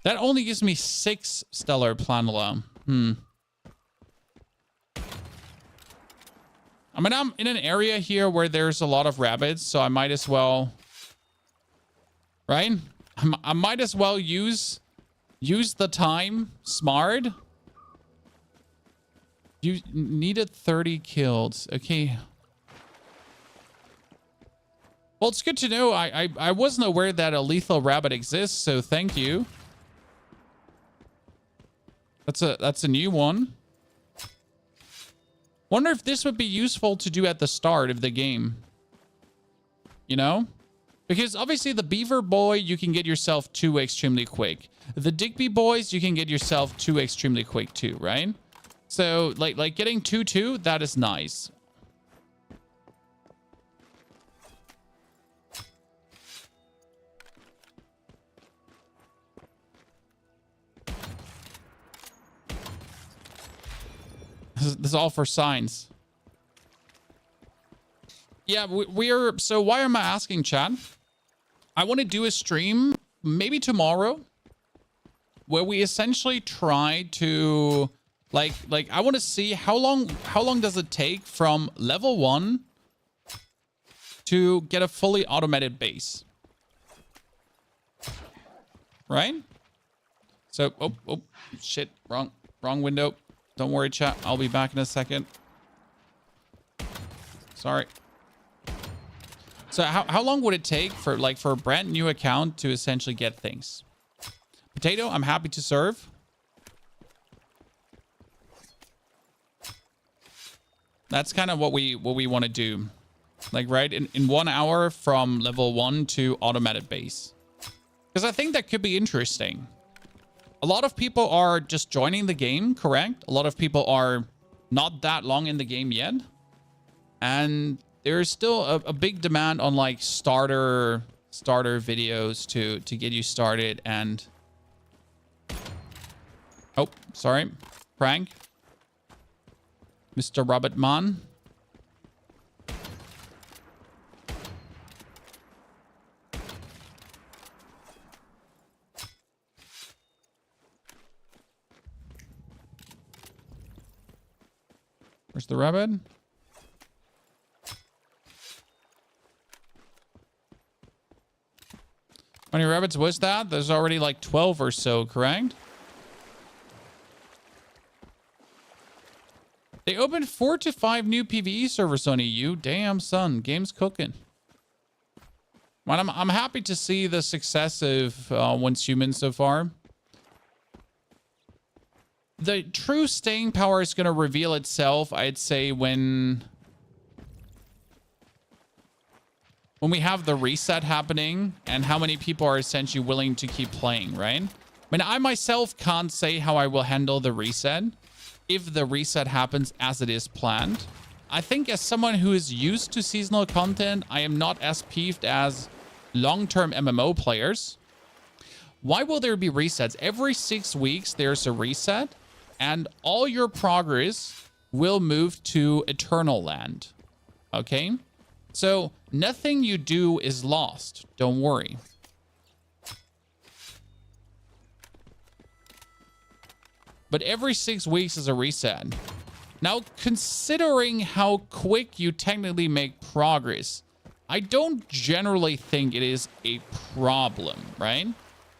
That only gives me 6 stellar planula. I mean, I'm in an area here where there's a lot of rabbits, so I might as well... Right? I might as well use the time smart. You needed 30 kills. Okay. Well, it's good to know. I wasn't aware that a lethal rabbit exists, so thank you. That's a new one. Wonder if this would be useful to do at the start of the game. You know? Because obviously the Beaver Boy, you can get yourself to extremely quick. The Digby Boys, you can get yourself to extremely quick too, right? So like getting 2-2, that is nice. This is all for signs. Yeah, we're... So why am I asking, chat? I want to do a stream, maybe tomorrow, where we essentially try to... Like I want to see how long does it take from level 1 to get a fully automated base. Right? So, oh, shit, wrong window. Don't worry, chat. I'll be back in a second. Sorry. So how long would it take for a brand new account to essentially get things? Potato, I'm happy to serve. That's kind of what we want to do. Like, right? In 1 hour from level 1 to automated base. Because I think that could be interesting. A lot of people are just joining the game, correct? A lot of people are not that long in the game yet. And there's still a big demand on like starter videos to get you started. And oh, sorry, prank, Mr. Rabbit Man. Where's the rabbit? How many rabbits was that? There's already like 12 or so, correct? They opened 4 to 5 new PvE servers on EU. Damn, son. Game's cooking. Well, I'm happy to see the success of Once Human so far. The true staying power is going to reveal itself, I'd say, when we have the reset happening and how many people are essentially willing to keep playing, right? I mean, I myself can't say how I will handle the reset if the reset happens as it is planned. I think as someone who is used to seasonal content, I am not as peeved as long-term MMO players. Why will there be resets? Every 6 weeks, there's a reset. And all your progress will move to Eternal Land. Okay? So nothing you do is lost. Don't worry. But every 6 weeks is a reset. Now, considering how quick you technically make progress, I don't generally think it is a problem, right?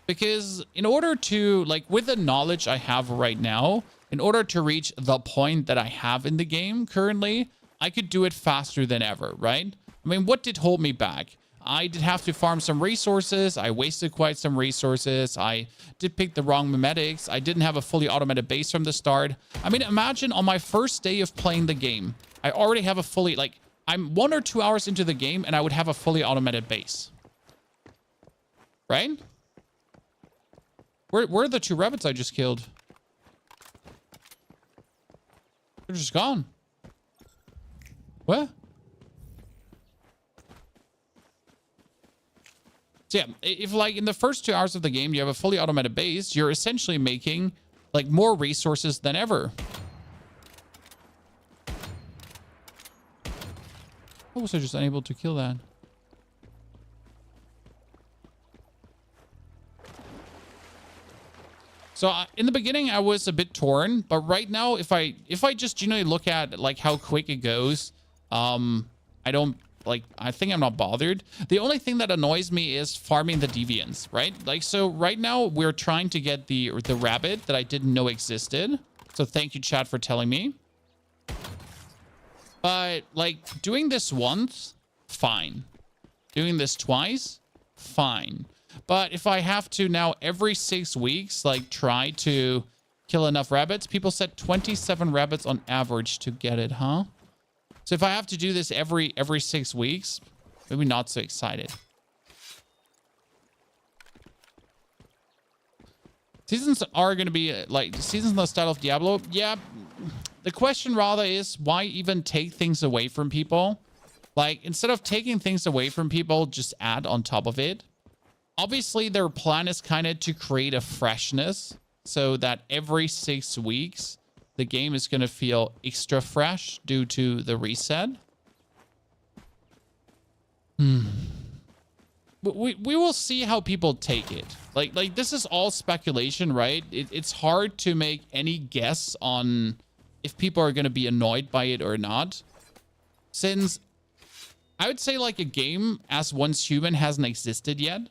Because in order to, like, with the knowledge I have right now, in order to reach the point that I have in the game currently, I could do it faster than ever, right? I mean, what did hold me back? I did have to farm some resources. I wasted quite some resources. I did pick the wrong memetics. I didn't have a fully automated base from the start. I mean, imagine on my first day of playing the game, I already have a fully, like, I'm 1 or 2 hours into the game and I would have a fully automated base. Right? Where are the 2 rabbits I just killed? They're just gone. What? So yeah, if like in the first 2 hours of the game, you have a fully automated base, you're essentially making like more resources than ever. How was I just unable to kill that? So in the beginning, I was a bit torn, but right now, if I just genuinely look at like how quick it goes, I think I'm not bothered. The only thing that annoys me is farming the deviants, right? Like, so right now we're trying to get the rabbit that I didn't know existed. So thank you, chat, for telling me. But like doing this once, fine. Doing this twice, fine. But if I have to now every 6 weeks, like try to kill enough rabbits, people said 27 rabbits on average to get it, huh? So if I have to do this every 6 weeks, maybe not so excited. Seasons are going to be like seasons in the style of Diablo. Yeah. The question rather is why even take things away from people? Like instead of taking things away from people, just add on top of it. Obviously, their plan is kind of to create a freshness so that every 6 weeks, the game is going to feel extra fresh due to the reset. We will see how people take it. Like this is all speculation, right? It's hard to make any guess on if people are going to be annoyed by it or not. Since I would say like a game as Once Human hasn't existed yet.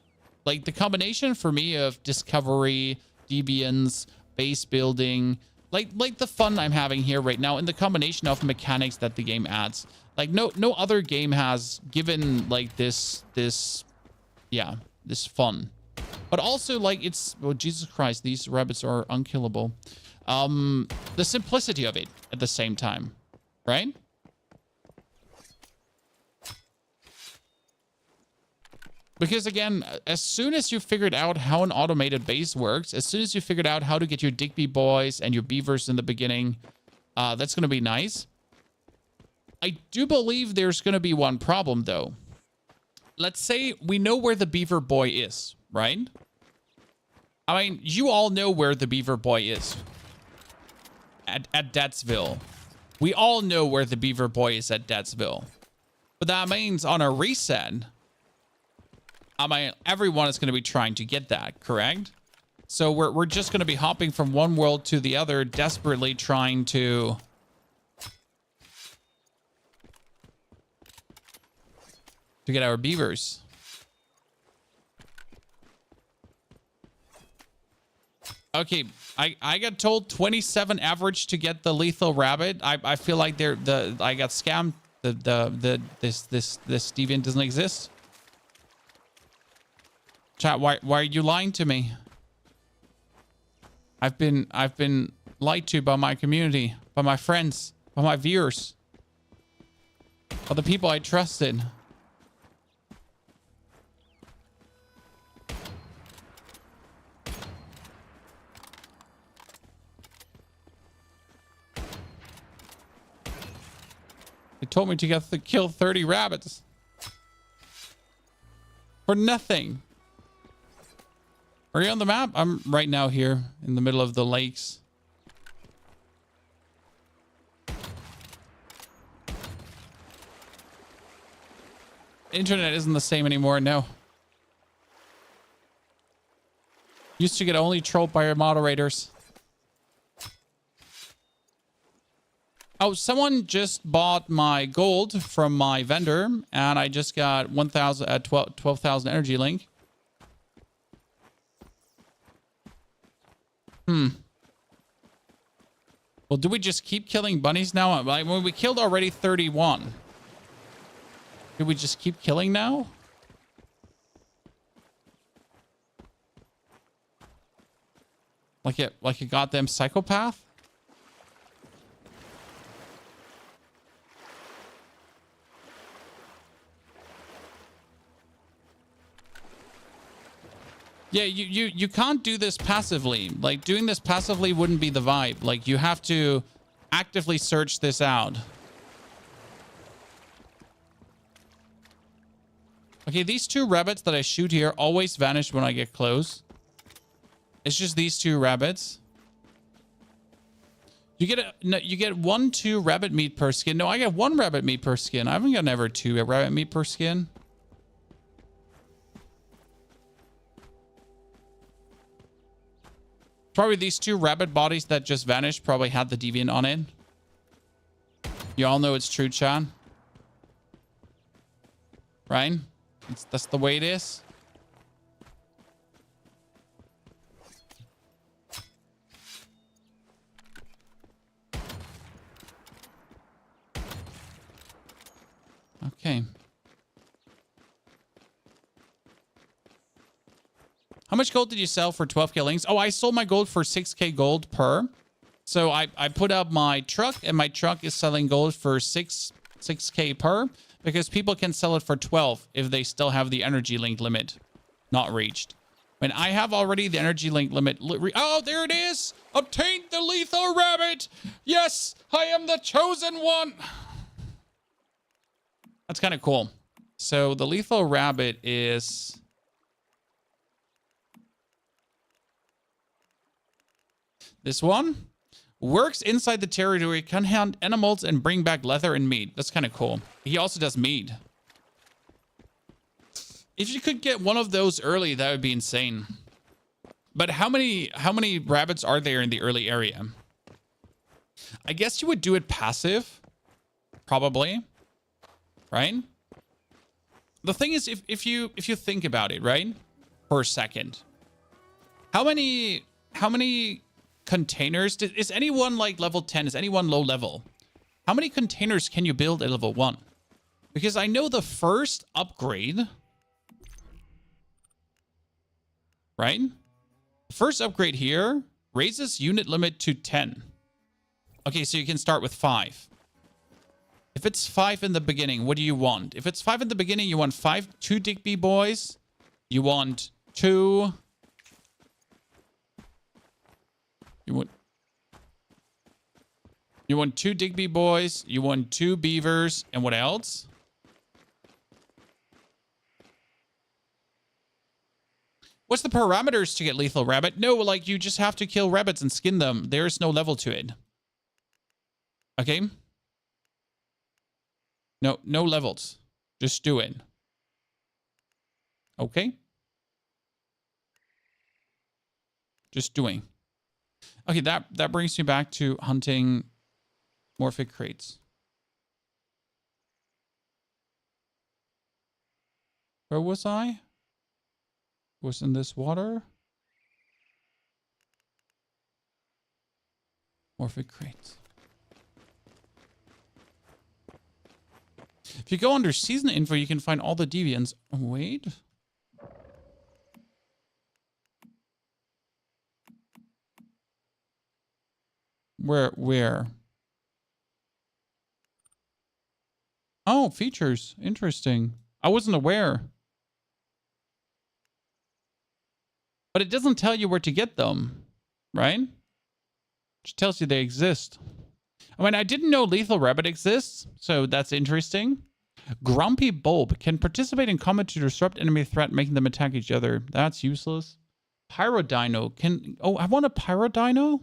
Like the combination for me of discovery, deviance, base building, like the fun I'm having here right now, and the combination of mechanics that the game adds. Like no other game has given like this fun. But also like it's, oh Jesus Christ, these rabbits are unkillable. The simplicity of it at the same time, right? Because again, as soon as you figured out how an automated base works, as soon as you figured out how to get your Digby boys and your beavers in the beginning, that's going to be nice. I do believe there's going to be one problem though. Let's say we know where the beaver boy is, right? I mean, you all know where the beaver boy is. At Deadsville. We all know where the beaver boy is at Deadsville. But that means on a reset, I mean, everyone is going to be trying to get that, correct? So we're just going to be hopping from one world to the other, desperately trying to get our beavers. Okay, I got told 27 average to get the lethal rabbit. I feel like I got scammed. This deviant doesn't exist. Chat, why are you lying to me? I've been lied to by my community, by my friends, by my viewers, by the people I trusted. They told me to kill 30 rabbits for nothing. Are you on the map? I'm right now here in the middle of the lakes. Internet isn't the same anymore, no. Used to get only trolled by our moderators. Oh, someone just bought my gold from my vendor, and I just got 12,000 energy link. Well, do we just keep killing bunnies now? Like, when we killed already 31. Do we just keep killing now? Like a goddamn psychopath? Yeah, you can't do this passively. Like, doing this passively wouldn't be the vibe. Like, you have to actively search this out. Okay, these two rabbits that I shoot here always vanish when I get close. It's just these two rabbits. You get 2 rabbit meat per skin. No, I get 1 rabbit meat per skin. I haven't gotten ever 2 rabbit meat per skin. Probably these 2 rabbit bodies that just vanished probably had the deviant on it. You all know it's true, chat. Right? That's the way it is. Okay. How much gold did you sell for 12k links? Oh, I sold my gold for 6k gold per. So I put up my truck, and my truck is selling gold for 6k per, because people can sell it for 12 if they still have the energy link limit not reached. When I have already the energy link limit. Oh, there it is. Obtained the lethal rabbit. Yes, I am the chosen one. That's kind of cool. So the lethal rabbit is... this one. Works inside the territory, can hunt animals and bring back leather and meat. That's kind of cool. He also does meat. If you could get one of those early, that would be insane. But how many rabbits are there in the early area? I guess you would do it passive. Probably. Right? The thing is, if you think about it, right? For a second. How many containers? Is anyone like level 10? Is anyone low level? How many containers can you build at level 1? Because I know the first upgrade... right? The first upgrade here raises unit limit to 10. Okay, so you can start with 5. If it's 5 in the beginning, what do you want? If it's 5 in the beginning, you want 2 Digby boys. You want 2... You want 2 Digby boys. You want 2 beavers. And what else? What's the parameters to get lethal rabbit? No, like you just have to kill rabbits and skin them. There is no level to it. Okay? No levels. Just do it. Okay? Just doing. Okay, that brings me back to hunting morphic crates. Where was I? Was in this water? Morphic crates. If you go under season info, you can find all the deviants. Oh, wait. Where? Oh, features. Interesting. I wasn't aware. But it doesn't tell you where to get them, right? It just tells you they exist. I mean, I didn't know lethal rabbit exists, so that's interesting. Grumpy bulb can participate in combat to disrupt enemy threat, making them attack each other. That's useless. Pyrodino can... oh, I want a pyrodino?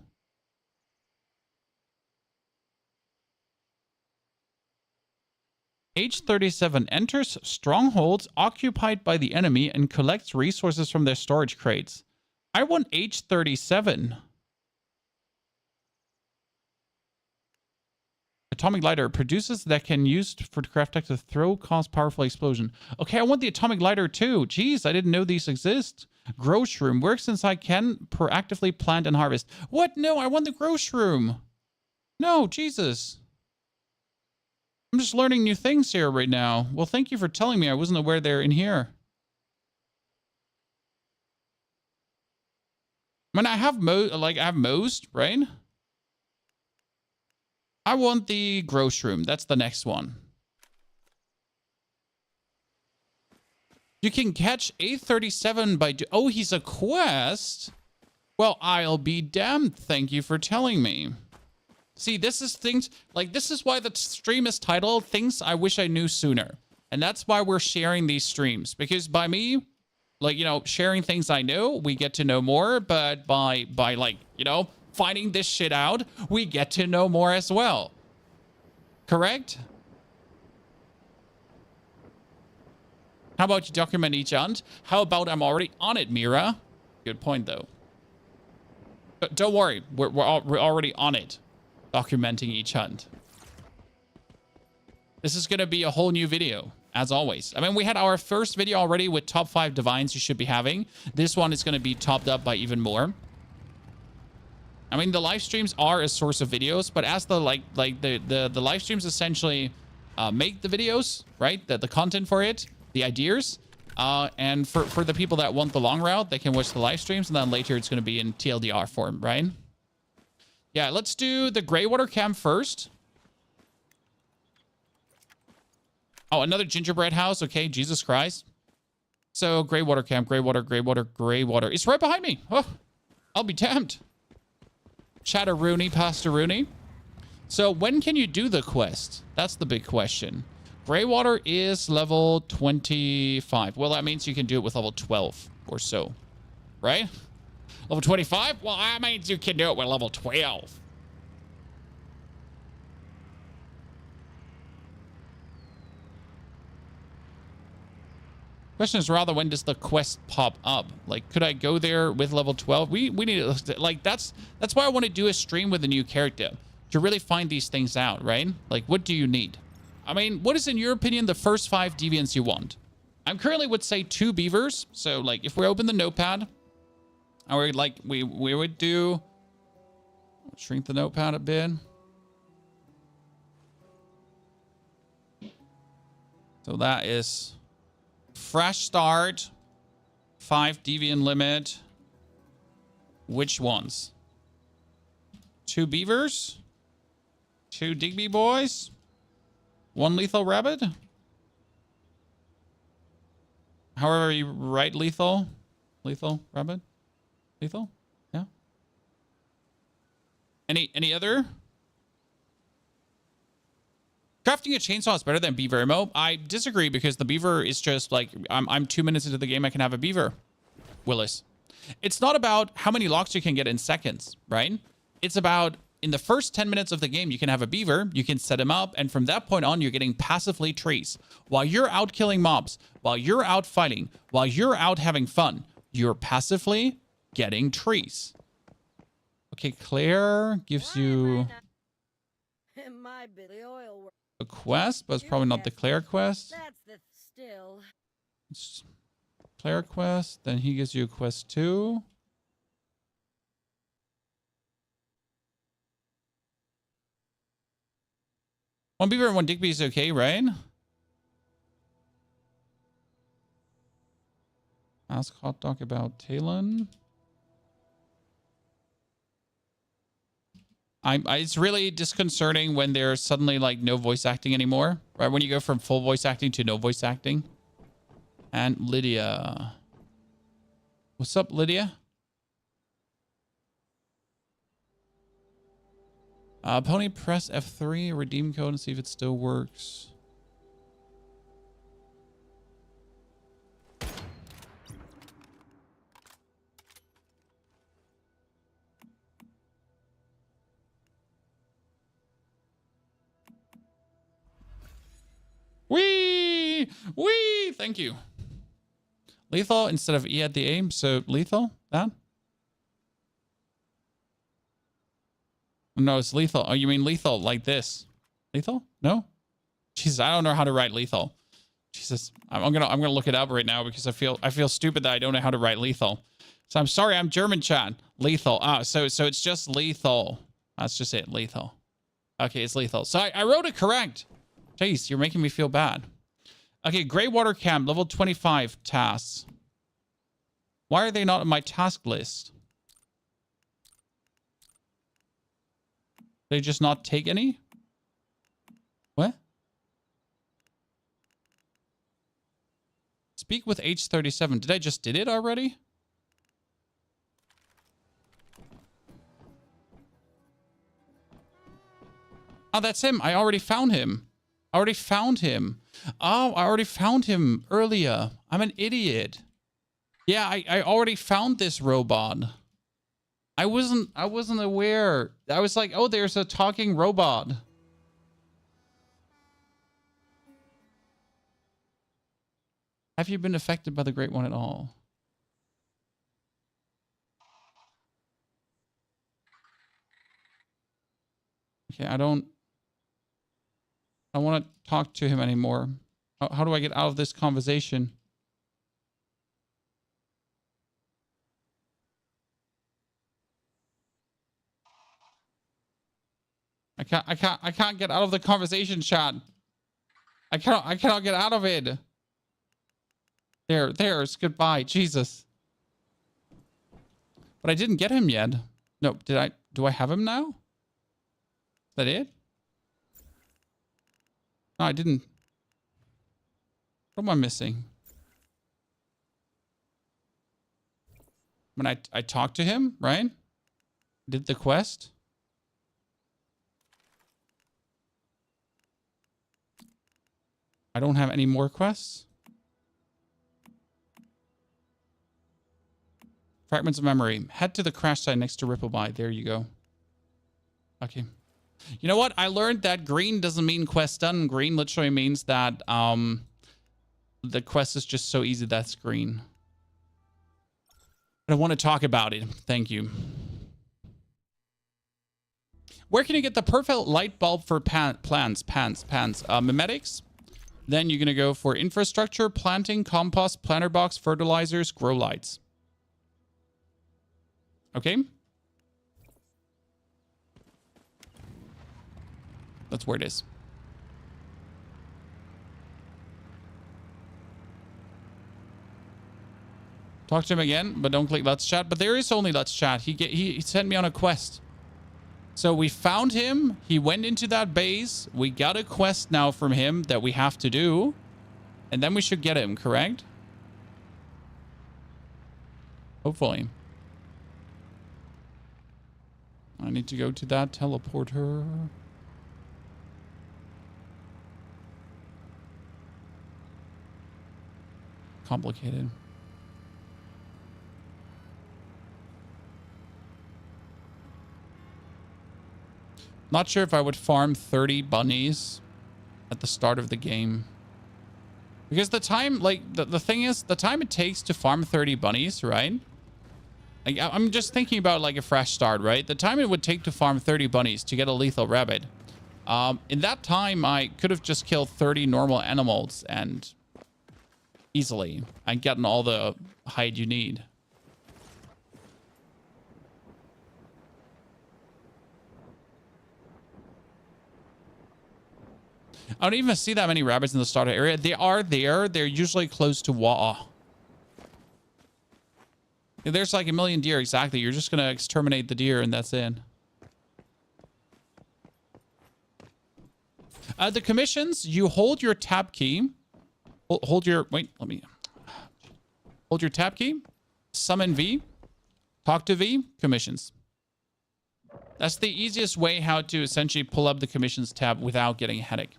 H37 enters strongholds occupied by the enemy and collects resources from their storage crates. I want H37. Atomic lighter produces that can use for craft tech to throw, cause powerful explosion. Okay, I want the atomic lighter too. Jeez, I didn't know these exist. Growshroom works inside can proactively plant and harvest. What? No, I want the Growshroom. No, Jesus. I'm just learning new things here right now. Well, thank you for telling me. I wasn't aware they're in here. I mean, I have most, right? I want the Growshroom. That's the next one. You can catch A37 by... oh, he's a quest? Well, I'll be damned. Thank you for telling me. See, this is things... like, this is why the stream is titled Things I Wish I Knew Sooner. And that's why we're sharing these streams. Because by me, like, you know, sharing things I know, we get to know more. But by like, you know, finding this shit out, we get to know more as well. Correct? How about you document each hunt? How about I'm already on it, Mira? Good point, though. But don't worry, we're already on it. Documenting each hunt. This is going to be a whole new video, as always. I mean, we had our first video already with top 5 divines you should be having. This one is going to be topped up by even more. I mean, the live streams are a source of videos, but as the the live streams essentially make the videos, right? The content for it, the ideas, and for the people that want the long route, they can watch the live streams, and then later it's going to be in TLDR form, right? Yeah, let's do the Greywater camp first. Oh, another gingerbread house. Okay, Jesus Christ. So gray water camp, gray water, gray water, gray water. It's right behind me. Oh, I'll be damned. Chatteroony, Pastaroony. So when can you do the quest? That's the big question. Gray water is level 25. Well, that means you can do it with level 12 or so, right? Level 25? Well, that means you can do it with level 12. Question is rather, when does the quest pop up? Like, could I go there with level 12? We need to, like, that's why I want to do a stream with a new character, to really find these things out, right? Like, what do you need? I mean, what is, in your opinion, the first 5 deviants you want? I'm currently would say 2 beavers. So, like, if we open the notepad, I would, like, we would do, shrink the notepad a bit. So that is fresh start, 5 deviant limit. Which ones? 2 beavers, 2 Digby boys, 1 lethal rabbit. However you write lethal rabbit, lethal. Yeah. Any other? Crafting a chainsaw is better than beaver ammo. I disagree, because the beaver is just like, I'm 2 minutes into the game, I can have a beaver. Willis. It's not about how many locks you can get in seconds, right? It's about, in the first 10 minutes of the game, you can have a beaver, you can set him up, and from that point on, you're getting passively trees. While you're out killing mobs, while you're out fighting, while you're out having fun, you're passively getting trees. Okay, Claire gives you
My Billy Oil work.
a quest, but it's probably not the Claire quest.
That's the still.
It's Claire quest, then he gives you a quest too. One beaver and 1 Digby is okay, right? Ask Hot Dog about Talon. It's really disconcerting when there's suddenly like no voice acting anymore, right? When you go from full voice acting to no voice acting. And Lydia. What's up, Lydia? Pony, press F3, redeem code, and see if it still works. Wee! Wee! Thank you. Lethal instead of E at the aim, so lethal? That? No, it's lethal. Oh, you mean lethal like this? Lethal? No? Jesus, I don't know how to write lethal. Jesus, I'm gonna look it up right now, because I feel stupid that I don't know how to write lethal. So I'm sorry, I'm German, chat. Lethal. Ah, so it's just lethal. That's just it, lethal. Okay, it's lethal. So I wrote it correct. Jeez, you're making me feel bad. Okay, Grey Water Camp, level 25 tasks. Why are they not on my task list? They just not take any? What? Speak with H37. Did I just did it already? Oh, that's him. I already found him. I already found him. Oh, I already found him earlier. I'm an idiot. Yeah, I already found this robot. I wasn't aware. I was like, oh, there's a talking robot. Have you been affected by the Great One at all? Okay, I don't want to talk to him anymore. How do I get out of this conversation? I can't get out of the conversation, chat. I cannot get out of it. There's goodbye, Jesus. But I didn't get him yet. No, do I have him now? Is that it? No, I didn't. What am I missing? when I talked to him, right? Did the quest. I don't have any more quests. Fragments of memory. Head to the crash site next to Rippleby. There you go. Okay. You know what? I learned that green doesn't mean quest done. Green literally means that the quest is just so easy that's green. But I want to talk about it. Thank you. Where can you get the perfect light bulb for plants? Mimetics. Then you're going to go for infrastructure, planting, compost, planter box, fertilizers, grow lights. Okay. That's where it is. Talk to him again, but don't click Let's Chat. But there is only Let's Chat. He sent me on a quest. So we found him. He went into that base. We got a quest now from him that we have to do. And then we should get him, correct? Hopefully. I need to go to that teleporter. Complicated. Not sure if I would farm 30 bunnies at the start of the game. Because the time, like, the thing is, the time it takes to farm 30 bunnies, right? Like, I'm just thinking about, like, a fresh start, right? The time it would take to farm 30 bunnies to get a lethal rabbit. In that time, I could have just killed 30 normal animals and easily and gotten all the hide you need. I don't even see that many rabbits in the starter area. They are there. They're usually close to wall. There's like a million deer. Exactly. You're just going to exterminate the deer and that's it. The commissions, you hold your tab key. Hold your... Wait, let me... Hold your tab key. Summon V. Talk to V. Commissions. That's the easiest way how to essentially pull up the commissions tab without getting a headache.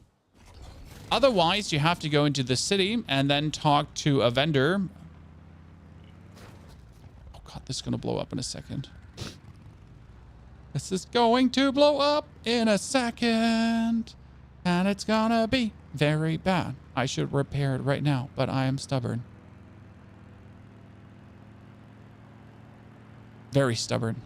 Otherwise, you have to go into the city and then talk to a vendor. Oh god, this is going to blow up in a second. This is going to blow up in a second. And it's gonna be very bad. I should repair it right now, but I am stubborn. Very stubborn.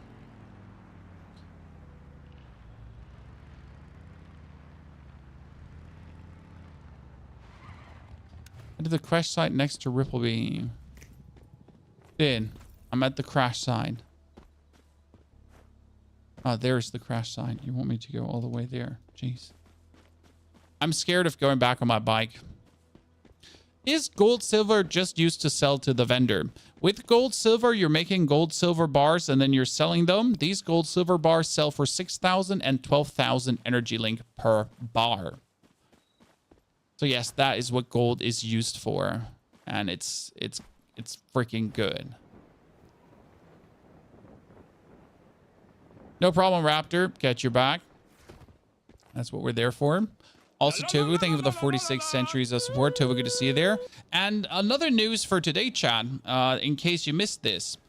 I did the crash site next to Rippleby. I'm at the crash site. Oh, there's the crash site. You want me to go all the way there? Jeez. I'm scared of going back on my bike. Is gold silver just used to sell to the vendor? With gold silver, you're making gold silver bars and then you're selling them. These gold silver bars sell for 6,000 and 12,000 energy link per bar. So yes, that is what gold is used for. And it's freaking good. No problem, Raptor. Get your back. That's what we're there for. Also, Tovu, thank you for the 46 centuries of support. Tovu, good to see you there. And another news for today, chat, in case you missed this.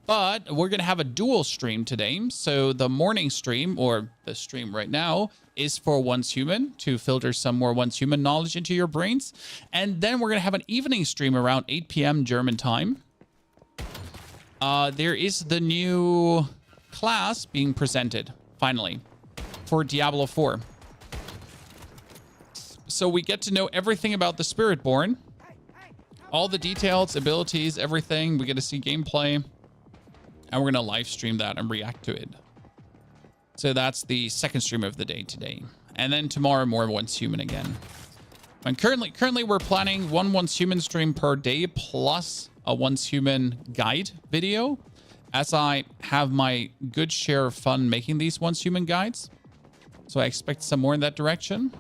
But we're going to have a dual stream today. So the morning stream, or the stream right now, is for Once Human, to filter some more Once Human knowledge into your brains. And then we're going to have an evening stream around 8 p.m. German time. There is the new class being presented, finally, for Diablo 4. So we get to know everything about the Spiritborn. All the details, abilities, everything. We get to see gameplay. And we're going to live stream that and react to it. So that's the second stream of the day today. And then tomorrow, more Once Human again. And currently we're planning one Once Human stream per day plus a Once Human guide video, as I have my good share of fun making these Once Human guides. So I expect some more in that direction.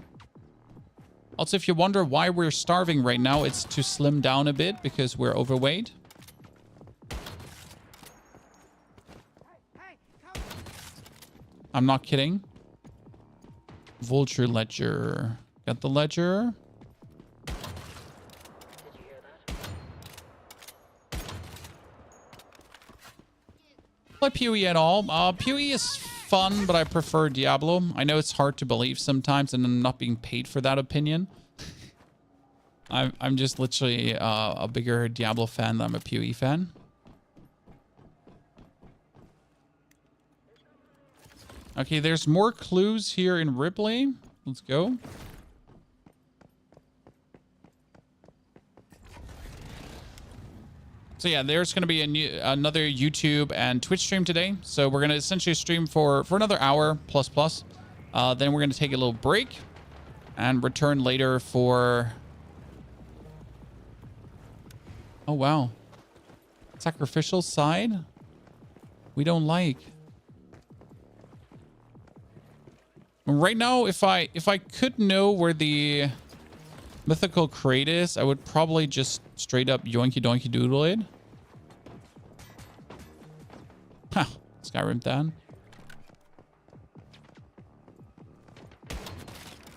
Also, if you wonder why we're starving right now, it's to slim down a bit because we're overweight. I'm not kidding. Vulture ledger. Got the ledger.
Did you hear that?
Play PoE at all? PoE is fun, but I prefer Diablo. I know it's hard to believe sometimes, and I'm not being paid for that opinion. I'm just literally a bigger Diablo fan than I'm a PoE fan. Okay, there's more clues here in Ripley. Let's go. So yeah, there's going to be another YouTube and Twitch stream today. So we're going to essentially stream for another hour plus. Then we're going to take a little break and return later for... Oh, wow. Sacrificial side? We don't like. Right now, if I could know where the mythical crate is, I would probably just straight up yoinky doinky doodle it. Ha! Skyrim down.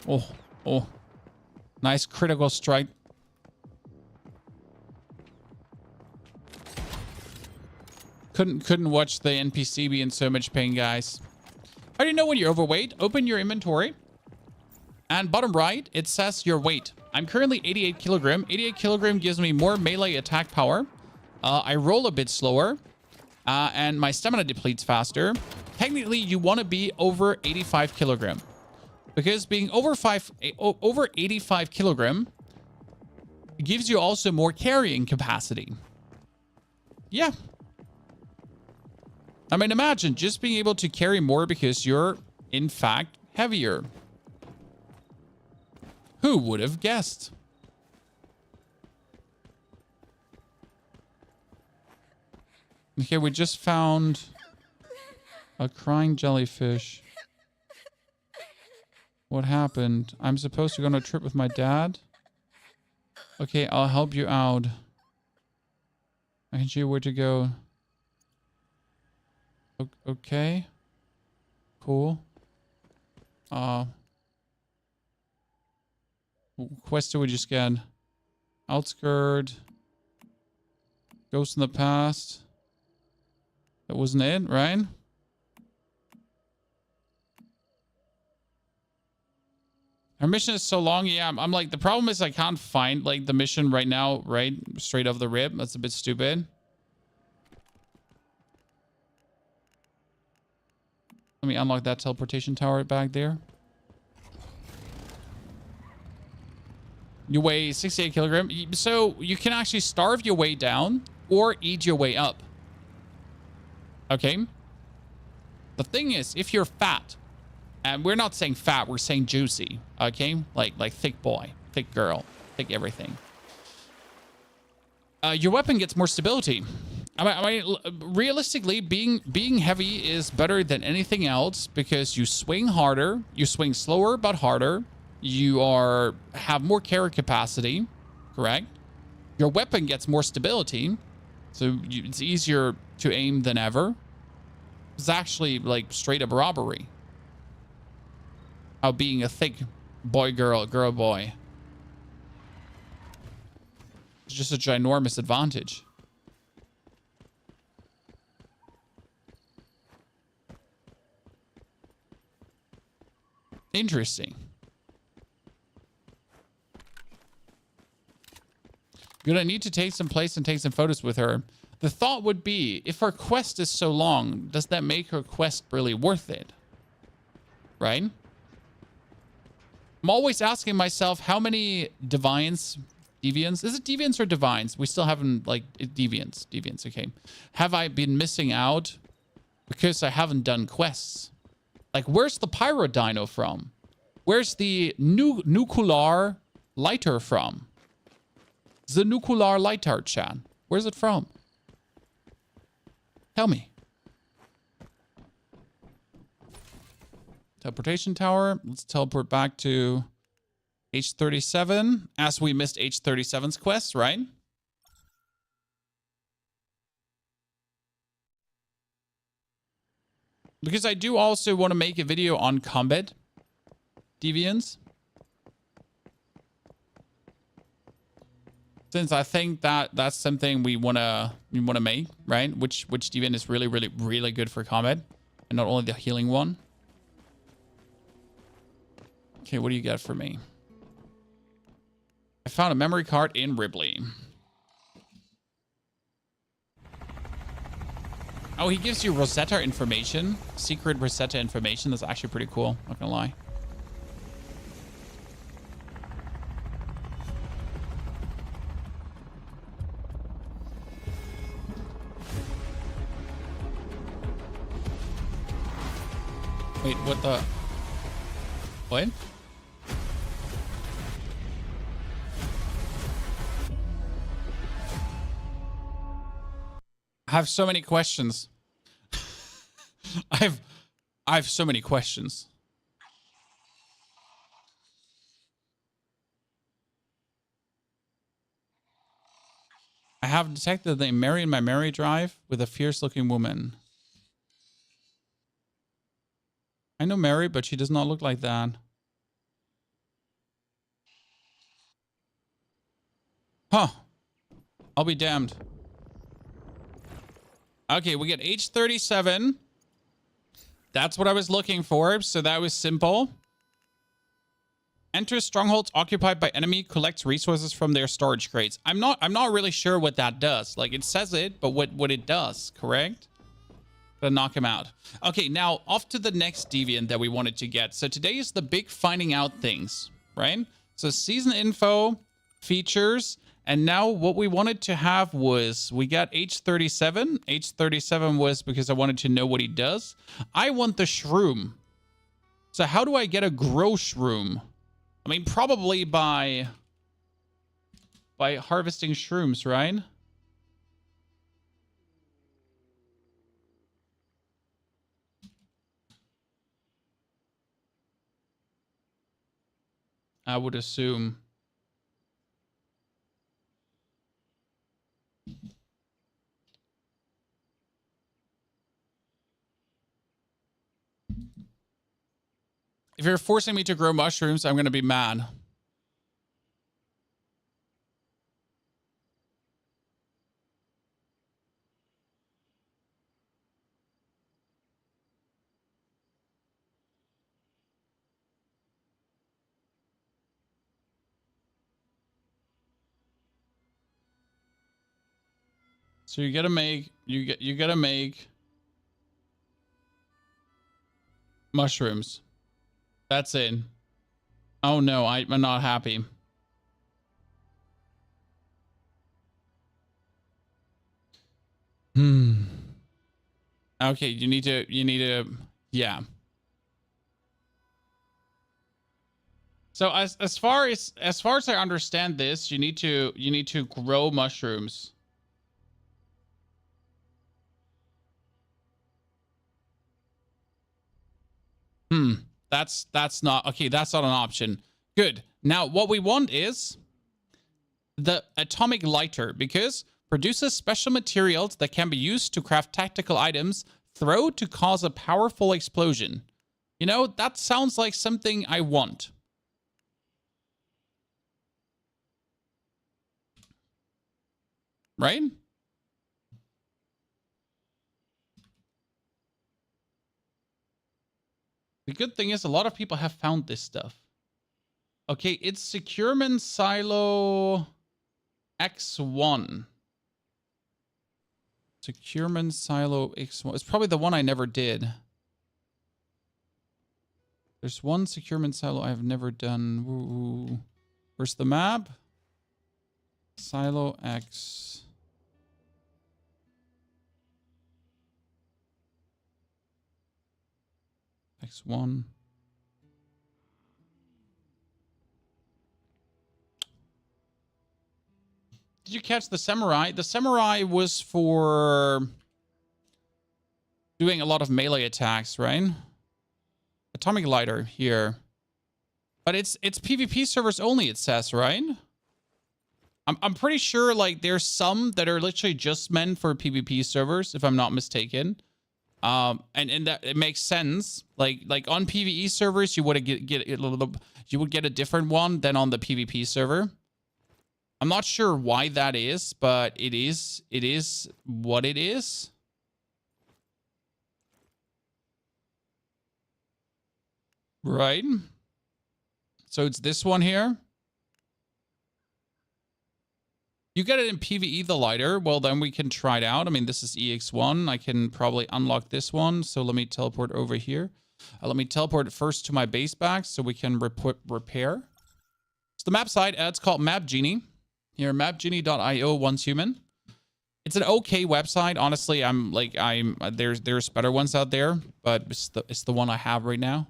Oh. Nice critical strike. Couldn't watch the NPC be in so much pain, guys. How do you know when you're overweight? Open your inventory. And bottom right, it says your weight. I'm currently 88 kilogram. 88 kilogram gives me more melee attack power. I roll a bit slower. And my stamina depletes faster. Technically, you want to be over 85 kilogram. Because being over 85 kilogram gives you also more carrying capacity. Yeah. I mean, imagine just being able to carry more because you're, in fact, heavier. Who would have guessed? Okay, we just found a crying jellyfish. What happened? I'm supposed to go on a trip with my dad? Okay, I'll help you out. I can show you where to go. Okay. Cool. Quest did we just get? Outskirt. Ghost in the past. That wasn't it, right? Our mission is so long. Yeah, I'm like, the problem is I can't find like the mission right now, right? Straight off the rip. That's a bit stupid. Let me unlock that teleportation tower back there. You weigh 68 kilogram. So you can actually starve your way down or eat your way up. Okay. The thing is, if you're fat, and we're not saying fat, we're saying juicy. Okay. Like thick boy, thick girl, thick everything. Your weapon gets more stability. I mean, realistically, being heavy is better than anything else because you swing harder, you swing slower but harder, you have more carry capacity, correct? Your weapon gets more stability, so it's easier to aim than ever. It's actually like straight up robbery. How being a thick boy, girl, boy. It's just a ginormous advantage. Interesting. You're gonna need to take some place and take some photos with her. The thought would be, if her quest is so long, does that make her quest really worth it? Right? I'm always asking myself, how many deviants? Is it deviants or divines? We still haven't, like, deviants, okay. Have I been missing out because I haven't done quests? Like, where's the pyro dino from? Where's the nuclear lighter from? The nuclear lighter, chat. Where's it from? Tell me. Teleportation tower. Let's teleport back to H37, as we missed H37's quest, right? Because I do also want to make a video on combat deviants. Since I think that that's something we wanna make, right? Which deviant is really, really, really good for combat, and not only the healing one. Okay, what do you got for me? I found a memory card in Ripley. Oh, he gives you Rosetta information. Secret Rosetta information. That's actually pretty cool. Not gonna lie. Wait, what the... What? I have so many questions. I have so many questions. I have detected that they marry in my Mary drive with a fierce-looking woman. I know Mary, but she does not look like that. Huh. I'll be damned. Okay, we get age 37. That's what I was looking for, so that was simple. Enter strongholds occupied by enemy, collects resources from their storage crates. I'm not really sure what that does. Like, it says it, but what it does, correct? Gonna knock him out. Okay, now off to the next deviant that we wanted to get. So today is the big finding out things, right? So season info, features, and now what we wanted to have was we got H37. H37 was because I wanted to know what he does. I want the shroom. So how do I get a Growshroom? I mean, probably by harvesting shrooms, right? I would assume. If you're forcing me to grow mushrooms, I'm going to be mad. So you gotta make mushrooms. That's it. Oh no, I'm not happy. Okay, you need to, yeah. So as far as I understand this, you need to grow mushrooms. That's not okay. That's not an option. Good. Now what we want is the atomic lighter, because produces special materials that can be used to craft tactical items, throw to cause a powerful explosion. You know, that sounds like something I want. Right? The good thing is a lot of people have found this stuff. Okay, it's Securement Silo X1. Securement Silo X1. It's probably the one I never did. There's one Securement Silo I've never done. Ooh. Where's the map? Silo X. X1. Did you catch the samurai? The samurai was for doing a lot of melee attacks, right? Atomic lighter here. But it's PvP servers only, it says, right? I'm pretty sure like there's some that are literally just meant for PvP servers, if I'm not mistaken. And that it makes sense. Like on PvE servers, you would get a different one than on the PvP server. I'm not sure why that is, but it is what it is. Right? So it's this one here. You get it in PvE the lighter. Well, then we can try it out. I mean, this is EX1. I can probably unlock this one. So let me teleport over here. Let me teleport first to my base back so we can repair. So the map site, it's called Map Genie. Here, mapgenie.io once human. It's an okay website. Honestly, there's better ones out there, but it's the one I have right now.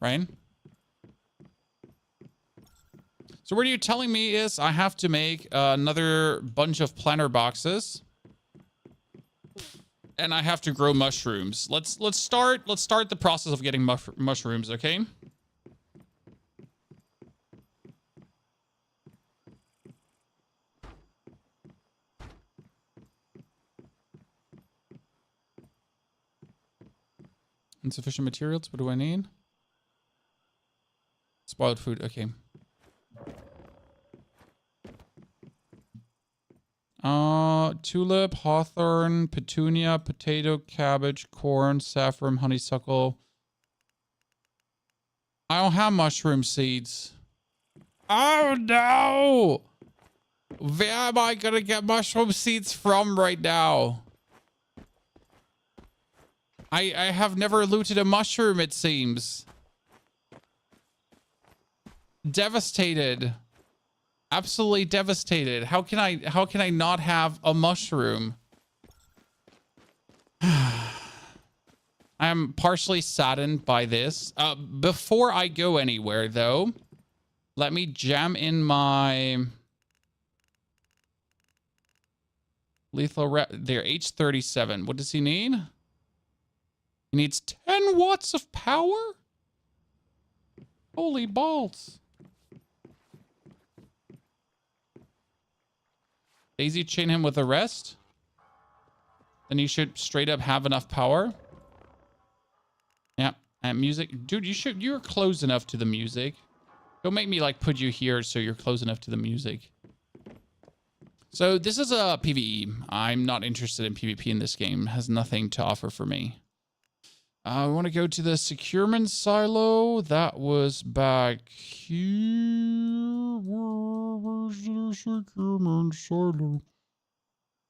Right? So what you're telling me is I have to make another bunch of planter boxes, and I have to grow mushrooms. Let's start the process of getting mushrooms, okay? Insufficient materials. What do I need? Spoiled food. Okay. Tulip, hawthorn, petunia, potato, cabbage, corn, saffron, honeysuckle. I don't have mushroom seeds. Oh no! Where am I gonna get mushroom seeds from right now? I have never looted a mushroom, it seems. Devastated. Absolutely devastated. How can I not have a mushroom? I am partially saddened by this. Before I go anywhere though, let me jam in my lethal there, H37. What does he need? He needs 10 watts of power? Holy balls. Daisy chain him with the rest. Then he should straight up have enough power. Yeah. And music. Dude, you're close enough to the music. Don't make me like put you here so you're close enough to the music. So this is a PvE. I'm not interested in PvP in this game. It has nothing to offer for me. I want to go to the securement silo. That was back here. Where's the securement silo?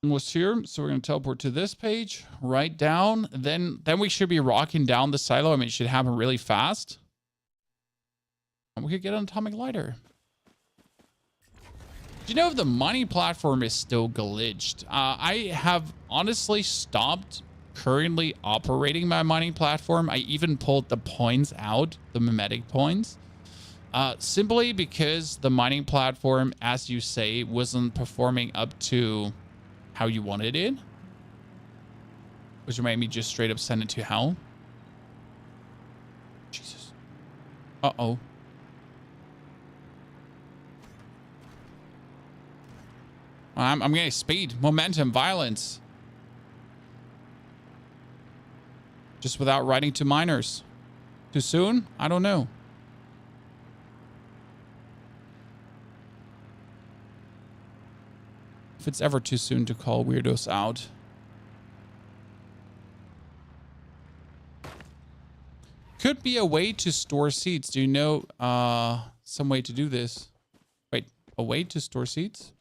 Was here. So we're going to teleport to this page. Right down. Then we should be rocking down the silo. I mean, it should happen really fast. And we could get an atomic lighter. Do you know if the mining platform is still glitched? I have honestly stopped currently operating my mining platform. I even pulled the points out, the mimetic points, simply because the mining platform, as you say, wasn't performing up to how you wanted it, which made me just straight up send it to hell. Jesus. Uh-oh. I'm getting speed, momentum, violence. Just without writing to miners. Too soon? I don't know. If it's ever too soon to call weirdos out. Could be a way to store seeds. Do you know some way to do this? Wait, a way to store seeds?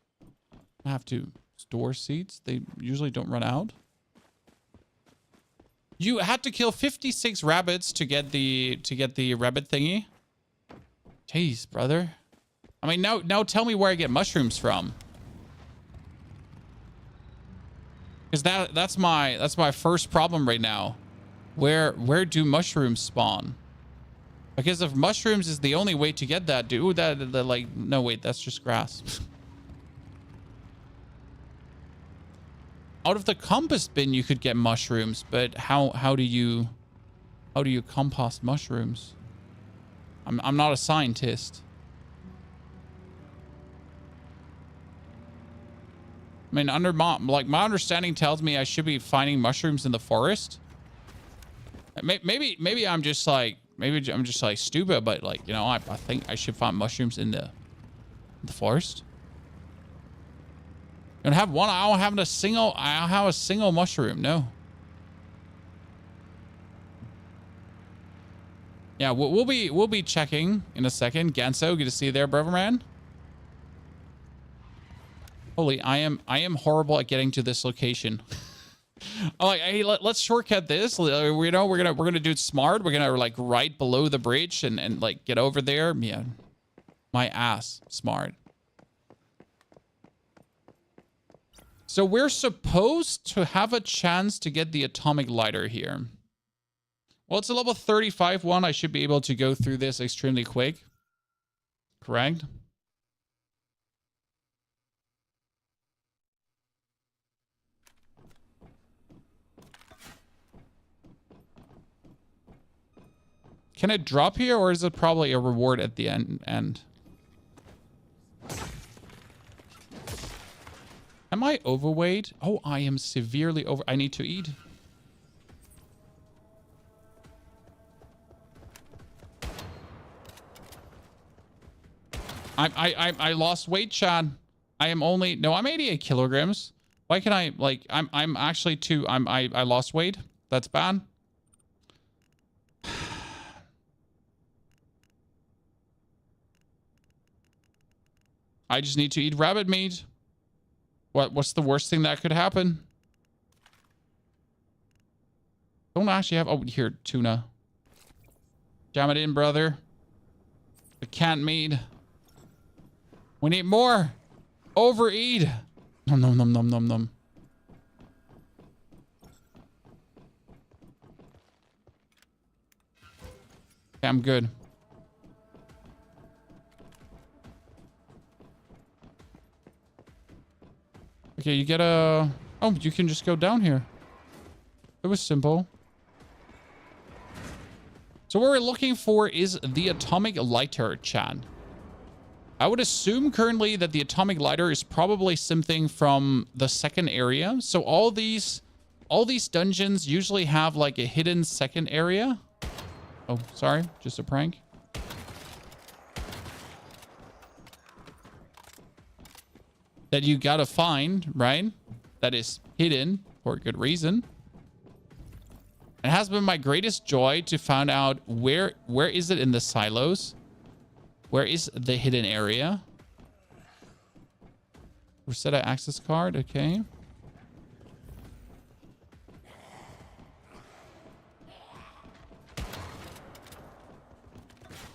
I have to store seeds. They usually don't run out. You had to kill 56 rabbits to get the rabbit thingy. Jeez, brother. I mean, now tell me where I get mushrooms from. Because that's my first problem right now. Where do mushrooms spawn? Because if mushrooms is the only way to get that, dude, that like no wait, that's just grass. Out of the compost bin you could get mushrooms, but how do you compost mushrooms? I'm not a scientist. I mean, under my understanding tells me I should be finding mushrooms in the forest. Maybe I'm just like, maybe I'm just like stupid, but like, you know, I think I should find mushrooms in the forest. You don't have one. I don't have a single mushroom. No. Yeah, we'll be checking in a second. Ganso, good to see you there, brother man. Holy, I am horrible at getting to this location. I'm like, hey, let's shortcut this. You know, we're gonna do it smart. We're gonna like right below the bridge and like get over there. Yeah, my ass, smart. So we're supposed to have a chance to get the atomic lighter here. Well, it's a level 35 one. I should be able to go through this extremely quick. Correct? Can it drop here, or is it probably a reward at the end? Am I overweight? Oh, I am severely over. I need to eat. I lost weight, Chad. I am only, no, I'm 88 kilograms. Why can I, like, I'm actually too, I lost weight. That's bad. I just need to eat rabbit meat. What's the worst thing that could happen? Don't actually have, oh, here, tuna. Jam it in, brother. The canned meat. We need more. Overeat. Nom nom nom nom nom nom. Okay, I'm good. Okay, you get a... Oh, you can just go down here. It was simple. So what we're looking for is the atomic lighter, Chan. I would assume currently that the atomic lighter is probably something from the second area. So all these dungeons usually have like a hidden second area. Oh, sorry, just a prank. That you gotta find, right? That is hidden for a good reason. It has been my greatest joy to find out where is it in the silos? Where is the hidden area? Reset an access card, okay.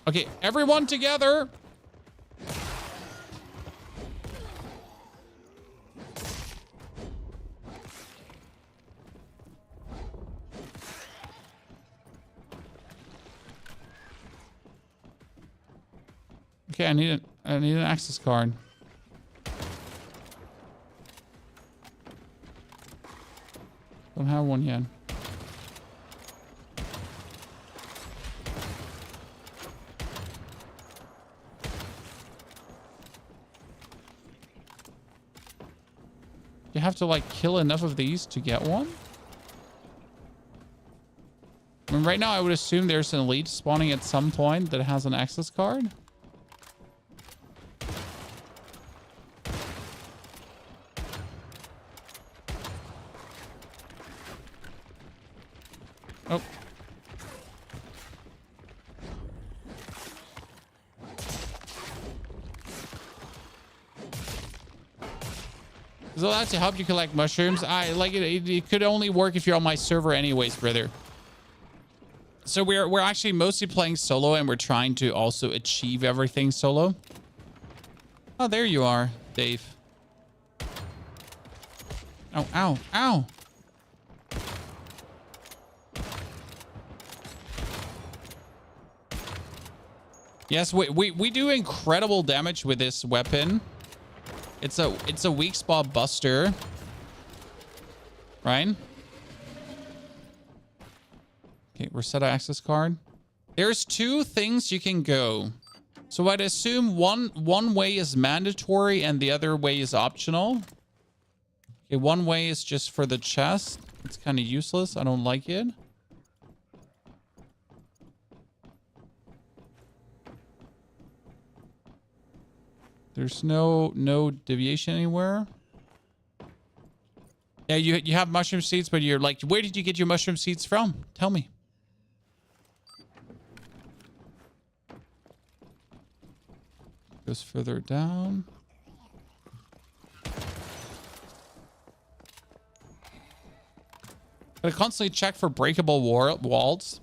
Okay, everyone together. Okay, I need an access card. Don't have one yet. You have to like kill enough of these to get one? I mean, right now I would assume there's an elite spawning at some point that has an access card. Oh. Is it allowed to help you collect mushrooms? I like it. It could only work if you're on my server anyways, brother. So we're actually mostly playing solo, and we're trying to also achieve everything solo. Oh, there you are, Dave. Oh, ow, ow. Yes, we do incredible damage with this weapon. It's a weak spot buster. Right? Okay, reset our access card. There's two things you can go. So I'd assume one way is mandatory and the other way is optional. Okay, one way is just for the chest. It's kind of useless. I don't like it. There's no deviation anywhere. Yeah, you have mushroom seeds, but you're like, where did you get your mushroom seeds from? Tell me. Goes further down. Gotta constantly check for breakable walls.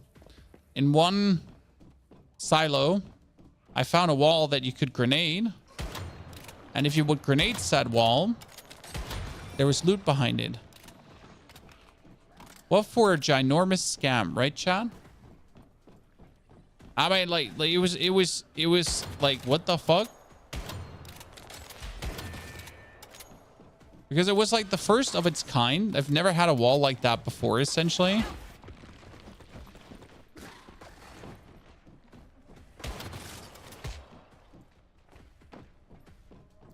In one silo, I found a wall that you could grenade. And if you would grenade said wall, there was loot behind it. What for a ginormous scam, right, Chad? I mean, like it was like, what the fuck? Because it was like the first of its kind. I've never had a wall like that before, essentially.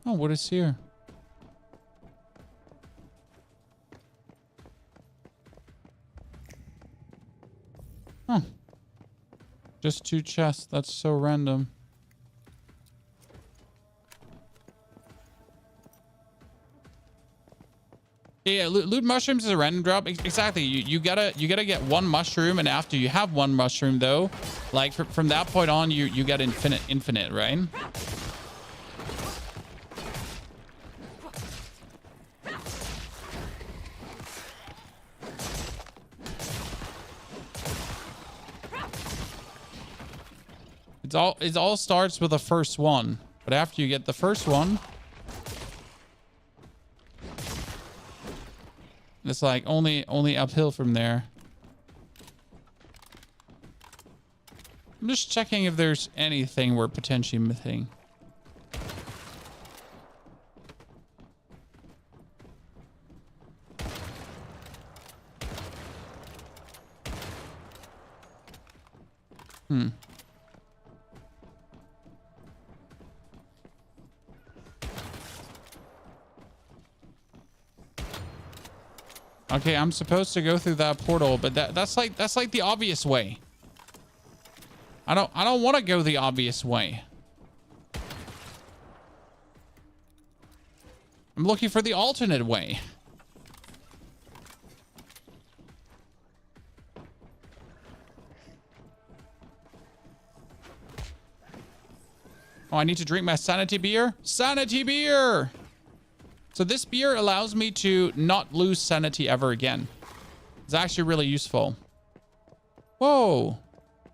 Oh, what is here? Huh. Just 2 chests. That's so random. Yeah, loot mushrooms is a random drop. Exactly. You gotta get 1 mushroom, and after you have 1 mushroom, though, like from that point on, you get infinite, right? It all starts with the first one, but after you get the first one, it's like only uphill from there. I'm just checking if there's anything we're potentially missing. Okay, I'm supposed to go through that portal, but that's like the obvious way. I don't want to go the obvious way. I'm looking for the alternate way. Oh, I need to drink my sanity beer? Sanity beer! So this beer allows me to not lose sanity ever again. It's actually really useful. Whoa.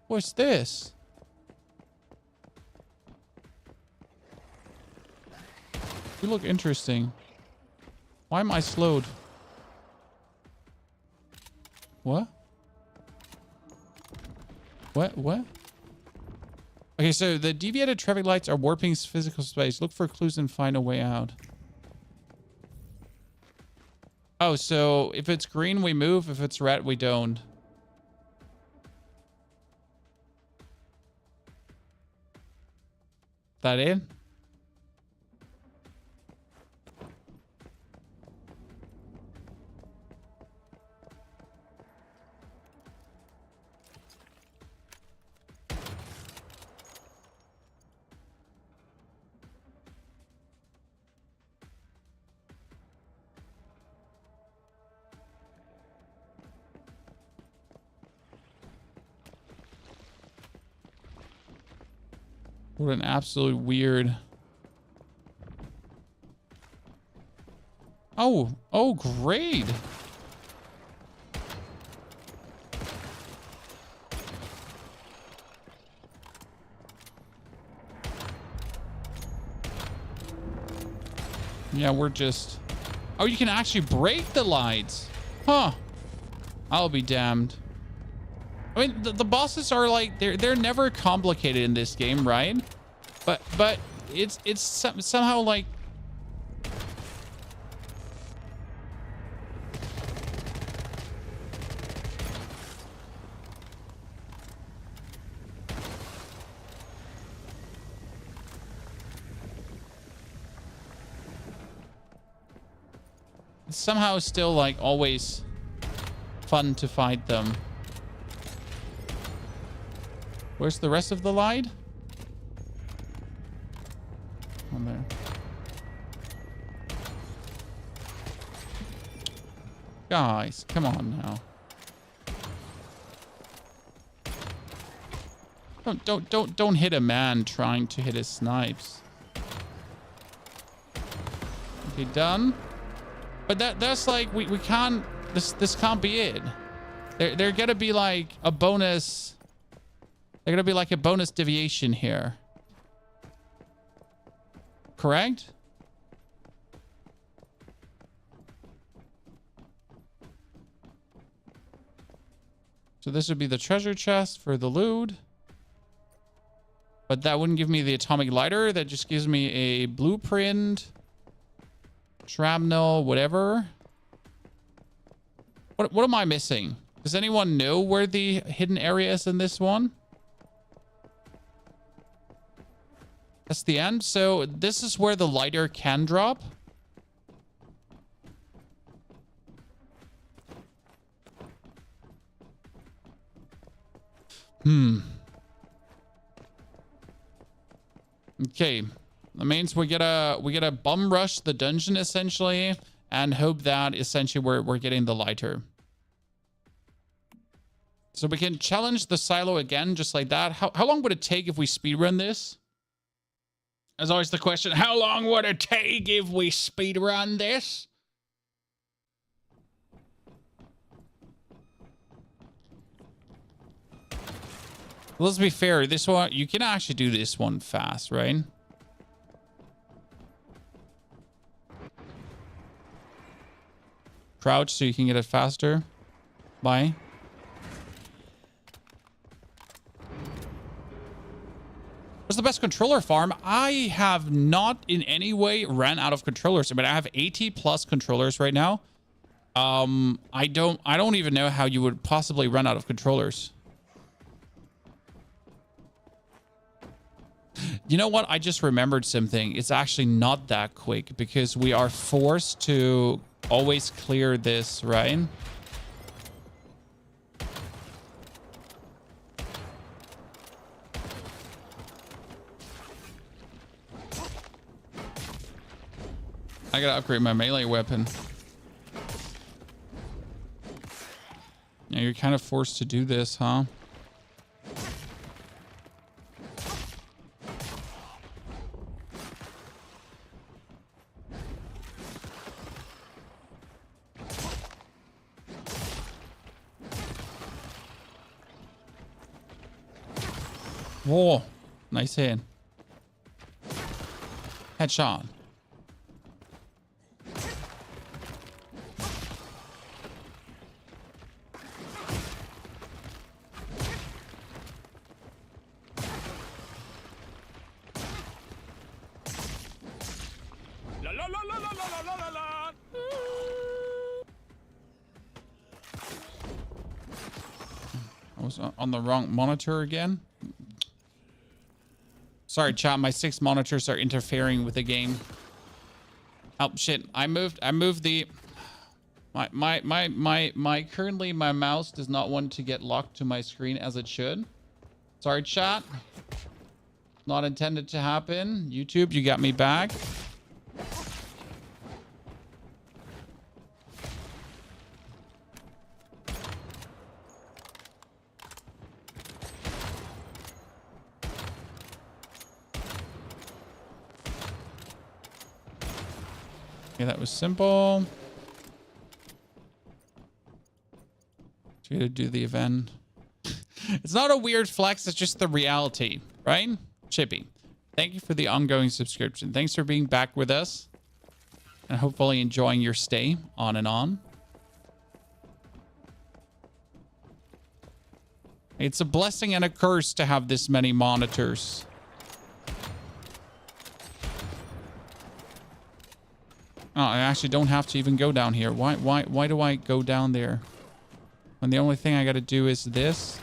What's this? You look interesting. Why am I slowed? What? What? Okay, so the deviated traffic lights are warping physical space. Look for clues and find a way out. Oh, so if it's green, we move. If it's red, we don't. That it? What an absolute weird. Oh, great. Yeah, we're just... Oh, you can actually break the lights. Huh. I'll be damned. I mean, the bosses are like, they're never complicated in this game, right? But it's somehow like... somehow still like always fun to fight them. Where's the rest of the light? On there. Guys, come on now. Don't hit a man trying to hit his snipes. Okay, done. But that's like we can't. This can't be it. There gotta be like a bonus. There gotta be like a bonus deviation here. Correct? So this would be the treasure chest for the loot. But that wouldn't give me the atomic lighter. That just gives me a blueprint, shrapnel, whatever. What am I missing? Does anyone know where the hidden area is in this one? That's the end. So this is where the lighter can drop. Okay. That means we gotta bum rush the dungeon essentially and hope that essentially we're getting the lighter. So we can challenge the silo again just like that. How long would it take if we speedrun this? As always the question, how long would it take if we speedrun this? Let's be fair, this one, you can actually do this one fast, right? Crouch so you can get it faster. Bye. What's the best controller farm? I have not in any way ran out of controllers. I mean, I have 80 plus controllers right now. I don't even know how you would possibly run out of controllers. You know what? I just remembered something. It's actually not that quick because we are forced to always clear this, right? I gotta upgrade my melee weapon. Yeah, you're kind of forced to do this, huh? Whoa, nice hit. Headshot. I was on the wrong monitor again. Sorry, chat. My 6 monitors are interfering with the game. Oh shit! I moved the. Currently my mouse does not want to get locked to my screen as it should. Sorry, chat. Not intended to happen. YouTube, you got me back. Okay, that was simple. So we gotta do the event. It's not a weird flex, it's just the reality, right? Chippy, thank you for the ongoing subscription. Thanks for being back with us. And hopefully enjoying your stay on and on. It's a blessing and a curse to have this many monitors. Oh, I actually don't have to even go down here. Why do I go down there? When the only thing I gotta do is this.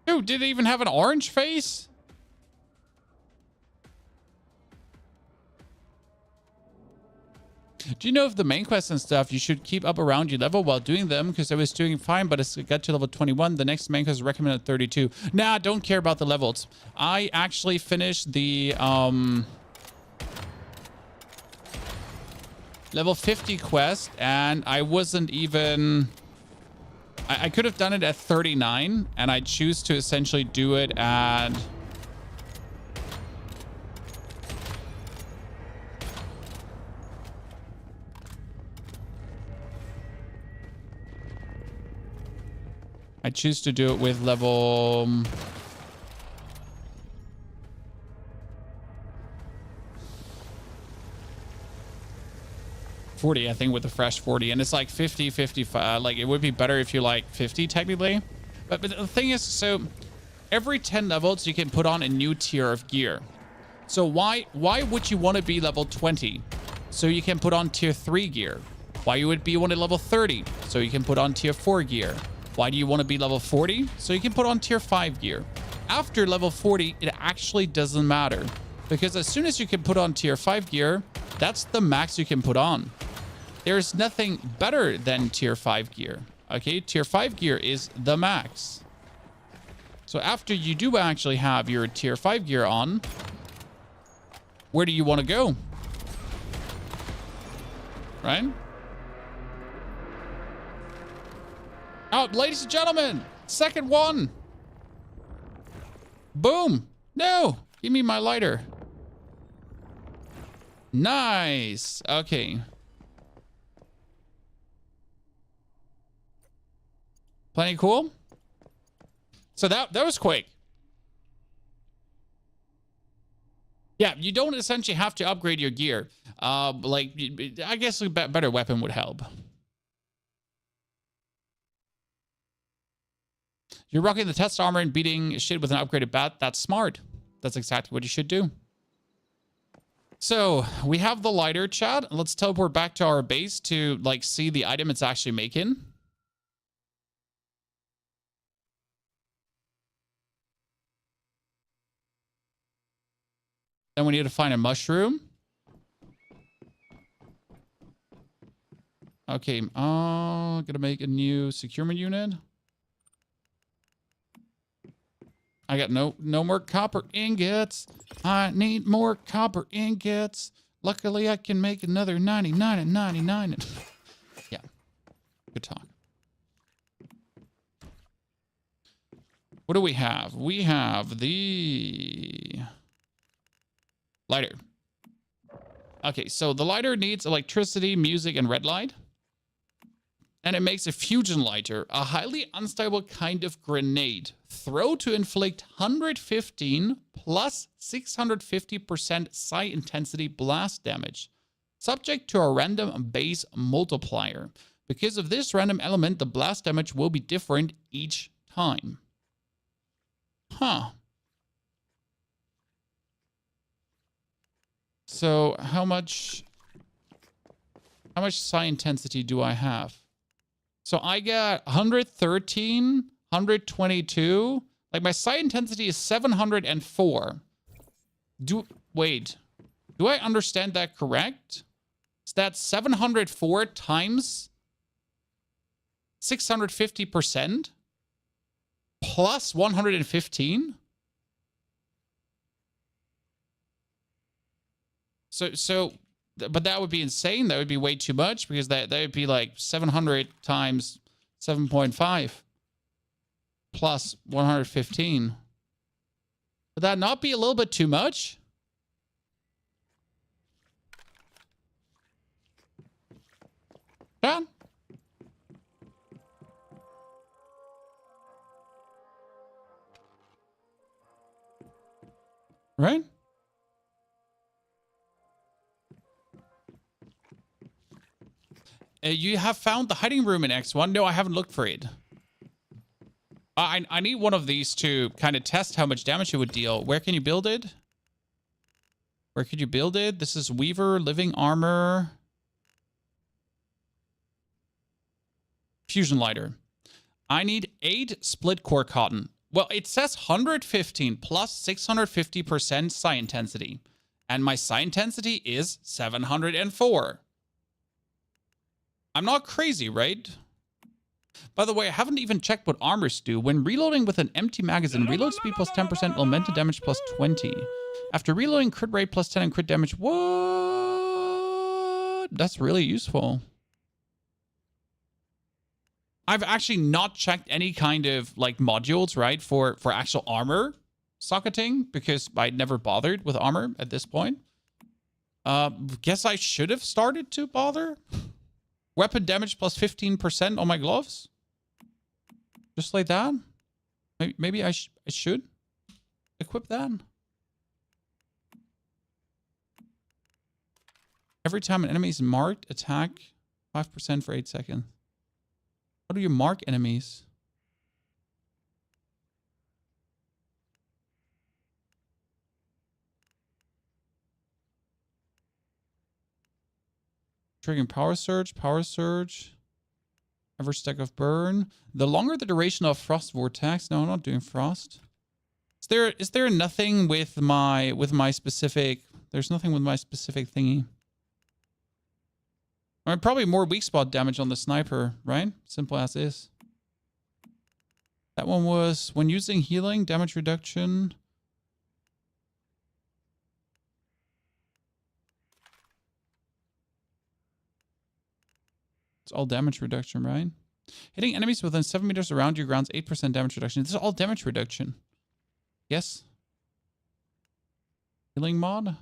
Dude, did it even have an orange face? Do you know if the main quests and stuff you should keep up around your level while doing them? Because I was doing fine, but it got to level 21. The next main quest is recommended 32. Nah, don't care about the levels. I actually finished the level 50 quest, and I wasn't even... I could have done it at 39, and I choose to essentially do it at... I choose to do it with level... 40, I think, with the fresh 40. And it's like 50, 55. Like, it would be better if you like 50, technically. But the thing is, so every 10 levels, you can put on a new tier of gear. So why would you want to be level 20? So you can put on tier 3 gear. Why you would be want to level 30? So you can put on tier 4 gear. Why do you want to be level 40? So you can put on tier 5 gear. After level 40, it actually doesn't matter. Because as soon as you can put on tier 5 gear, that's the max you can put on. There's nothing better than tier 5 gear. Okay, tier 5 gear is the max. So after you do actually have your tier 5 gear on, where do you want to go? Right? Oh, ladies and gentlemen, second one. Boom. No, give me my lighter. Nice. Okay. Plenty cool. So that was quick. Yeah, you don't essentially have to upgrade your gear. Like, I guess a better weapon would help. You're rocking the test armor and beating shit with an upgraded bat. That's smart. That's exactly what you should do. So we have the lighter, chat. Let's teleport back to our base to like see the item it's actually making. Then we need to find a mushroom. Okay, gonna make a new securement unit. I got no more copper ingots. I need more copper ingots. Luckily, I can make another 99 and 99. Yeah, good talk. What do we have? We have the lighter. Okay, so the lighter needs electricity, music, and red light. And it makes a fusion lighter, a highly unstable kind of grenade. Throw to inflict 115 plus 650% psi intensity blast damage. Subject to a random base multiplier. Because of this random element, the blast damage will be different each time. Huh. So how much psi intensity do I have? So I got 113, 122. Like my psi intensity is 704. Wait, do I understand that correct? Is that 704 times 650% plus 115? But that would be insane. That would be way too much because that would be like 700 times 7.5 plus 115. Would that not be a little bit too much? Yeah. Right? You have found the hiding room in X1? No, I haven't looked for it. I need one of these to kind of test how much damage it would deal. Where can you build it? Where could you build it? This is Weaver, Living Armor. Fusion lighter. I need 8 split core cotton. Well, it says 115 plus 650% psi intensity. And my psi intensity is 704. I'm not crazy, right? By the way, I haven't even checked what armors do. When reloading with an empty magazine, reload speed plus 10%, augmented damage plus 20. After reloading, crit rate plus 10 and crit damage. What? That's really useful. I've actually not checked any kind of like modules, right, for actual armor socketing because I never bothered with armor at this point. Guess I should have started to bother. Weapon damage plus 15% on my gloves. Just like that. Maybe I should equip that. Every time an enemy is marked, attack 5% for 8 seconds. How do you mark enemies? Triggering power surge. Average stack of burn. The longer the duration of frost vortex. No, I'm not doing frost. Is there nothing with my specific? There's nothing with my specific thingy. I mean, probably more weak spot damage on the sniper, right? Simple as is. That one was when using healing, damage reduction. It's all damage reduction, right? Hitting enemies within 7 meters around you grants 8% damage reduction. This is all damage reduction. Yes. Healing mod.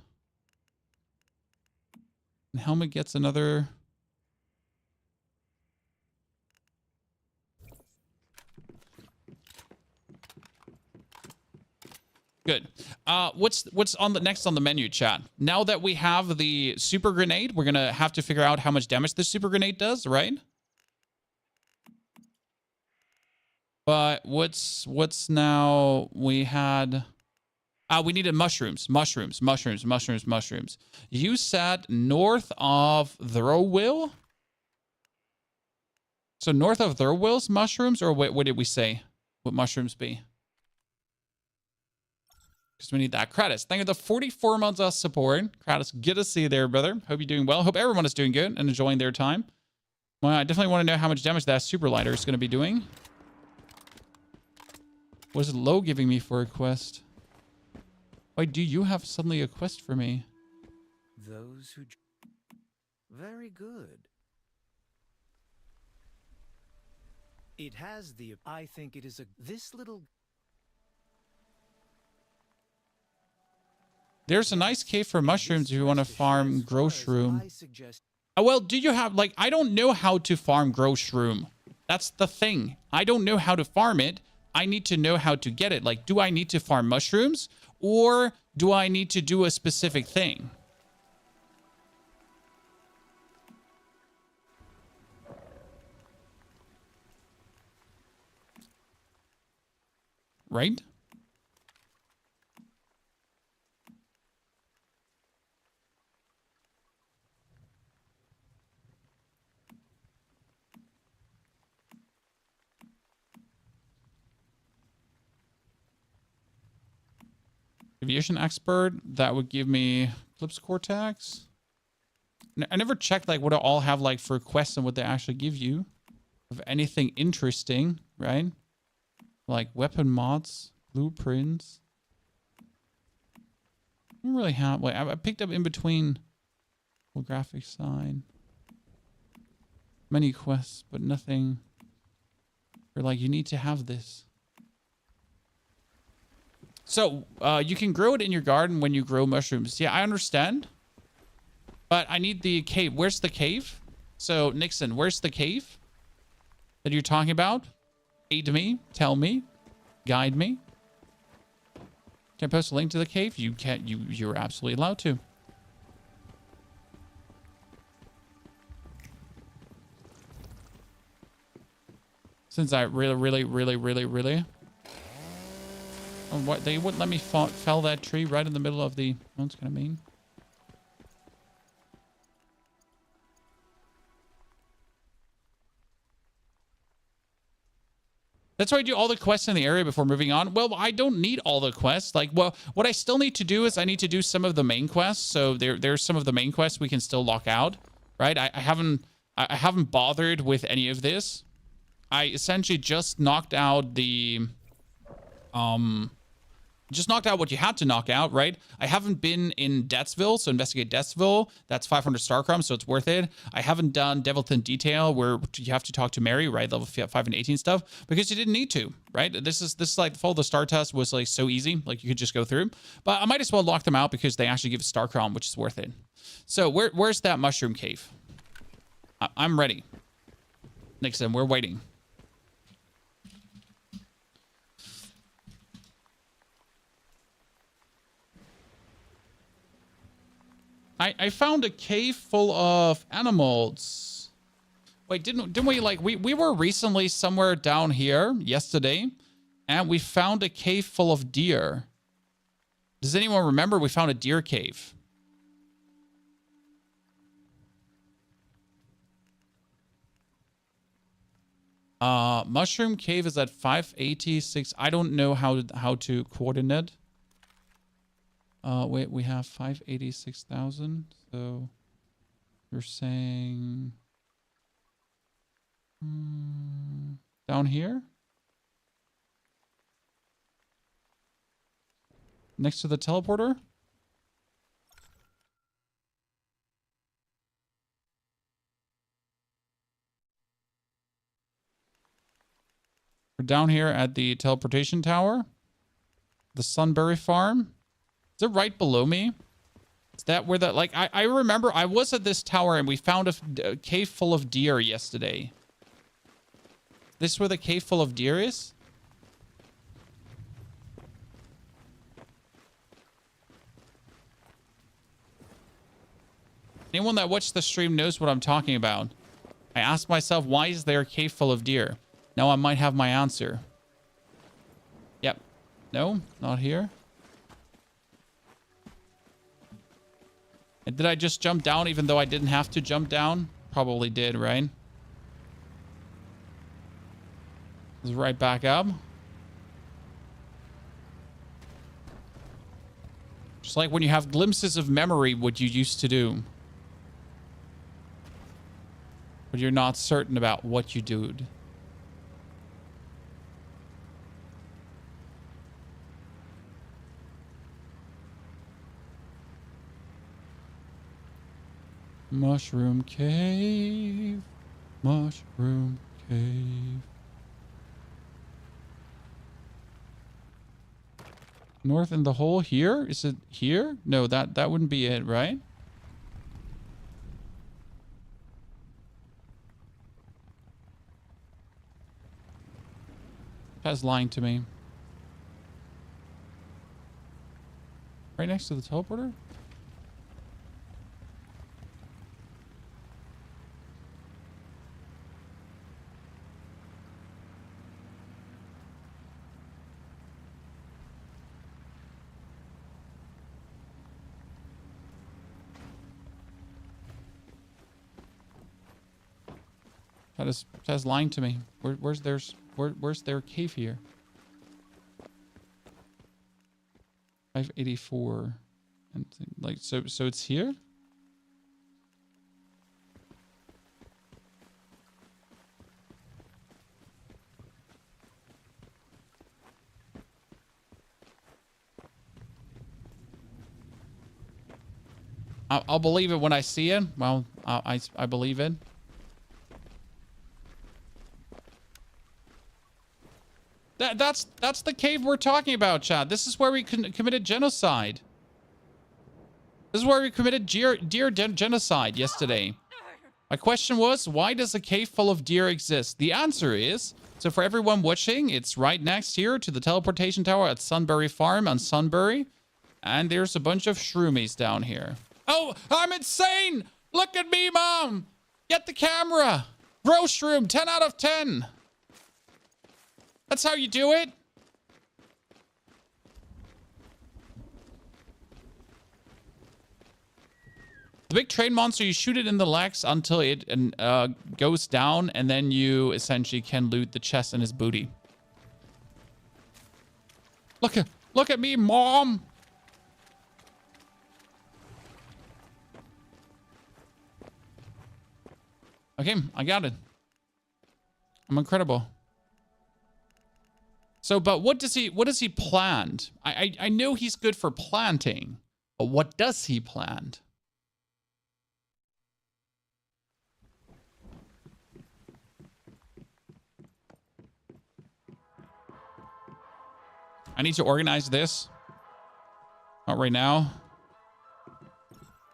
And helmet gets another... Good. What's on the next on the menu, chat? Now that we have the super grenade, we're gonna have to figure out how much damage the super grenade does, right? But what's now? We had we needed mushrooms. You said north of Throwill. So north of Thurwill's mushrooms, or what did we say? What mushrooms be? Because we need that. Kratos, thank you for the 44 months of support. Kratos, good to see you there, brother. Hope you're doing well. Hope everyone is doing good and enjoying their time. Well, I definitely want to know how much damage that super lighter is going to be doing. What is Low giving me for a quest? Why do you have suddenly a quest for me?
Those who... Very good. It has the... I think it is a... This little...
There's a nice cave for mushrooms if you want to farm Growshroom. Oh, well, do you have, like, I don't know how to farm Growshroom. That's the thing. I don't know how to farm it. I need to know how to get it. Like, do I need to farm mushrooms? Or do I need to do a specific thing? Right? Aviation expert, that would give me Eclipse Cortex. I never checked like what do all have like for quests and what they actually give you. Of anything interesting, right? Like weapon mods, blueprints. I don't really have, like I picked up in between graphic sign. Many quests, but nothing. Or like you need to have this. So, you can grow it in your garden when you grow mushrooms. Yeah, I understand. But I need the cave. Where's the cave? So, Nixon, where's the cave that you're talking about? Aid me. Tell me. Guide me. Can I post a link to the cave? You can't. You're absolutely allowed to. Since I really... Oh, what? They wouldn't let me fell that tree right in the middle of the... That's kind of mean. That's why I do all the quests in the area before moving on. Well, I don't need all the quests. Like, well, what I still need to do is I need to do some of the main quests. So there's some of the main quests we can still lock out, right? I haven't bothered with any of this. I essentially just knocked out the just knocked out what you had to knock out, right? I haven't been in Deathsville, so investigate Deathsville. That's 500 star crumbs, so it's worth it. I haven't done Devilton Detail, where you have to talk to Mary, right? Level 5 and 18 stuff, because you didn't need to, right? This is like follow the star test was like so easy, like you could just go through. But I might as well lock them out because they actually give a star crown, which is worth it. So where's that mushroom cave? I'm ready. Nixon, we're waiting. I found a cave full of animals. Wait, didn't we like we were recently somewhere down here yesterday, and we found a cave full of deer. Does anyone remember we found a deer cave? Mushroom cave is at 586. I don't know how to coordinate. Wait, we have 586,000. So you're saying down here? Next to the teleporter? We're down here at the teleportation tower. The Sunbury farm. Is it right below me? Is that where that, like, I remember I was at this tower and we found a cave full of deer yesterday. This is where the cave full of deer is? Anyone that watched the stream knows what I'm talking about. I asked myself, why is there a cave full of deer? Now I might have my answer. Yep. No, not here. And did I just jump down even though I didn't have to jump down? Probably did, right? It's right back up. Just like when you have glimpses of memory, what you used to do. But you're not certain about what you did. Mushroom cave. Mushroom cave. North in the hole here? Is it here? No, that wouldn't be it, right? That's lying to me. Right next to the teleporter? That is lying to me. Where's their cave here? 584. And like so it's here? I'll believe it when I see it. Well, I believe it. That's the cave we're talking about, Chad. This is where we committed genocide. This is where we committed deer genocide yesterday. My question was, why does a cave full of deer exist? The answer is, so for everyone watching, it's right next here to the teleportation tower at Sunbury Farm on Sunbury. And there's a bunch of shroomies down here. Oh, I'm insane! Look at me, Mom! Get the camera! Growshroom, 10 out of 10! That's how you do it. The big train monster, you shoot it in the legs until it goes down, and then you essentially can loot the chest and his booty. Look at me, Mom. Okay, I got it. I'm incredible. So, but what does he plant? I know he's good for planting, but what does he plant? I need to organize this. Not right now.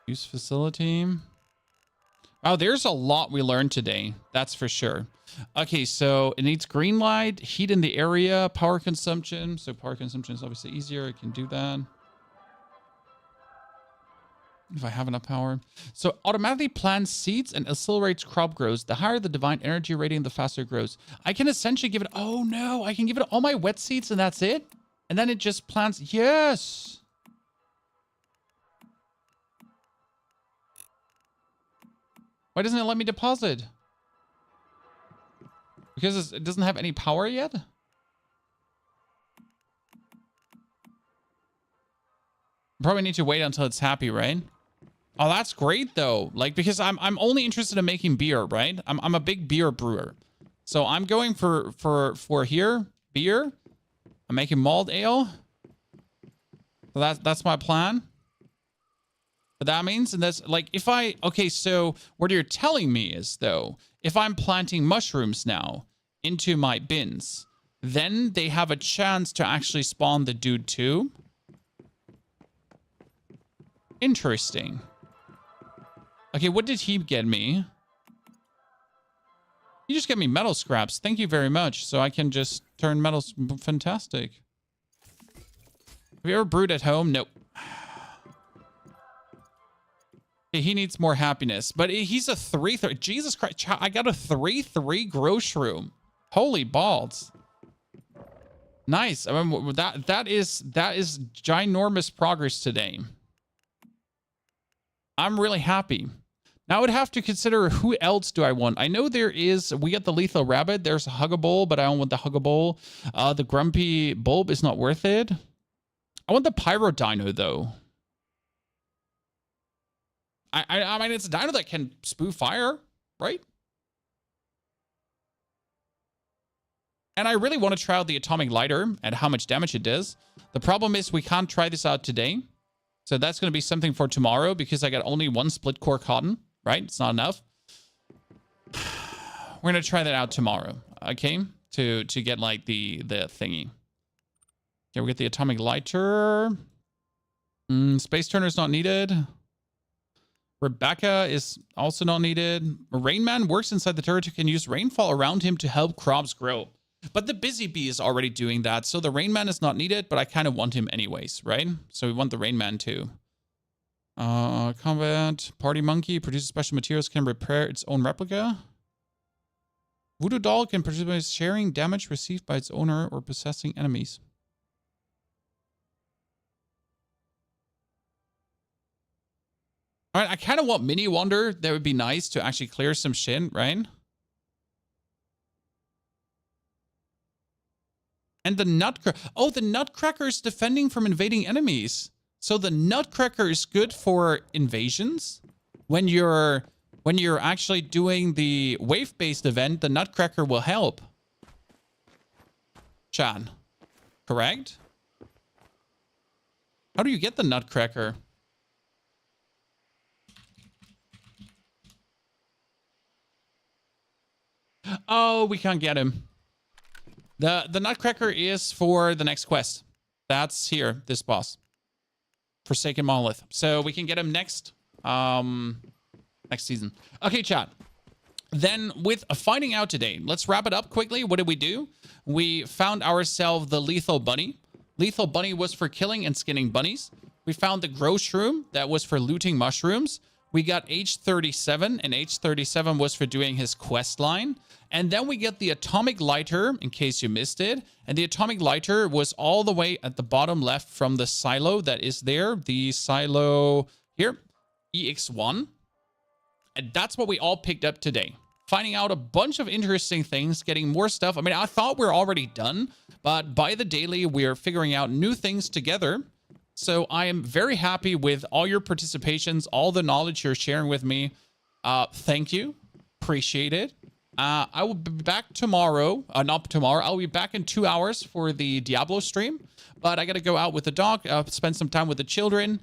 Use facility. Oh, there's a lot we learned today. That's for sure. Okay, so it needs green light, heat in the area, power consumption. So power consumption is obviously easier. I can do that. If I have enough power. So automatically plants seeds and accelerates crop growth. The higher the divine energy rating, the faster it grows. I can essentially give it... Oh, no. I can give it all my wet seeds and that's it? And then it just plants... Yes! Why doesn't it let me deposit? Because it doesn't have any power yet? Probably need to wait until it's happy, right? Oh, that's great though. Like, because I'm only interested in making beer, right? I'm a big beer brewer. So I'm going for here, beer. I'm making malt ale. So that's my plan. But that means, and that's like, if I, okay, so what you're telling me is though, if I'm planting mushrooms now into my bins, then they have a chance to actually spawn the dude too. Interesting. Okay, what did he get me? He just get me metal scraps. Thank you very much. So I can just turn metals. Fantastic. Have you ever brewed at home? Nope. He needs more happiness, but he's a 3-3. Jesus Christ, I got a 3-3 Growshroom. Holy balls. Nice. I mean, that is ginormous progress today. I'm really happy. Now I would have to consider who else do I want. I know we got the Lethal Rabbit. There's a Huggable, but I don't want the Huggable. The Grumpy Bulb is not worth it. I want the Pyro Dino though. I mean, it's a dino that can spew fire, right? And I really want to try out the Atomic Lighter and how much damage it does. The problem is we can't try this out today. So that's going to be something for tomorrow because I got only one split core cotton, right? It's not enough. We're going to try that out tomorrow, okay? To get like the thingy. Okay, we get the Atomic Lighter. Space Turner is not needed. Rebecca is also not needed. Rain Man works inside the turret who can use rainfall around him to help crops grow. But the Buzzy Bee is already doing that. So the Rain Man is not needed, but I kind of want him anyways, right? So we want the Rain Man too. Combat. Party Monkey produces special materials, can repair its own replica. Voodoo Doll can produce by sharing damage received by its owner or possessing enemies. All right, I kind of want Mini Wonder. That would be nice to actually clear some shit, right? And the Nutcracker. Oh, the Nutcracker is defending from invading enemies. So the Nutcracker is good for invasions. When you're actually doing the wave-based event, the Nutcracker will help. Chan, correct? How do you get the Nutcracker? Oh, we can't get him. The Nutcracker is for the next quest. That's here, this boss. Forsaken Monolith. So we can get him next season. Okay, chat. Then with finding out today, let's wrap it up quickly. What did we do? We found ourselves the Lethal Bunny. Lethal Bunny was for killing and skinning bunnies. We found the Growshroom. That was for looting mushrooms. We got H37, and H37 was for doing his quest line. And then we get the Atomic Lighter, in case you missed it. And the Atomic Lighter was all the way at the bottom left from the silo that is there. The silo here, EX1. And that's what we all picked up today. finding out a bunch of interesting things, getting more stuff. I mean, I thought we we're already done, but by the daily, we're figuring out new things together. So I am very happy with all your participations, all the knowledge you're sharing with me. Thank you. Appreciate it. I will be back tomorrow. Not tomorrow. I'll be back in 2 hours for the Diablo stream. But I got to go out with the dog, spend some time with the children,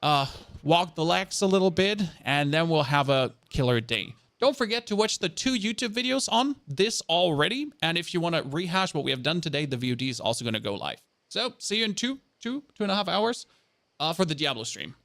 walk the legs a little bit, and then we'll have a killer day. Don't forget to watch the 2 YouTube videos on this already. And if you want to rehash what we have done today, the VOD is also going to go live. So see you in 2.5 hours for the Diablo stream.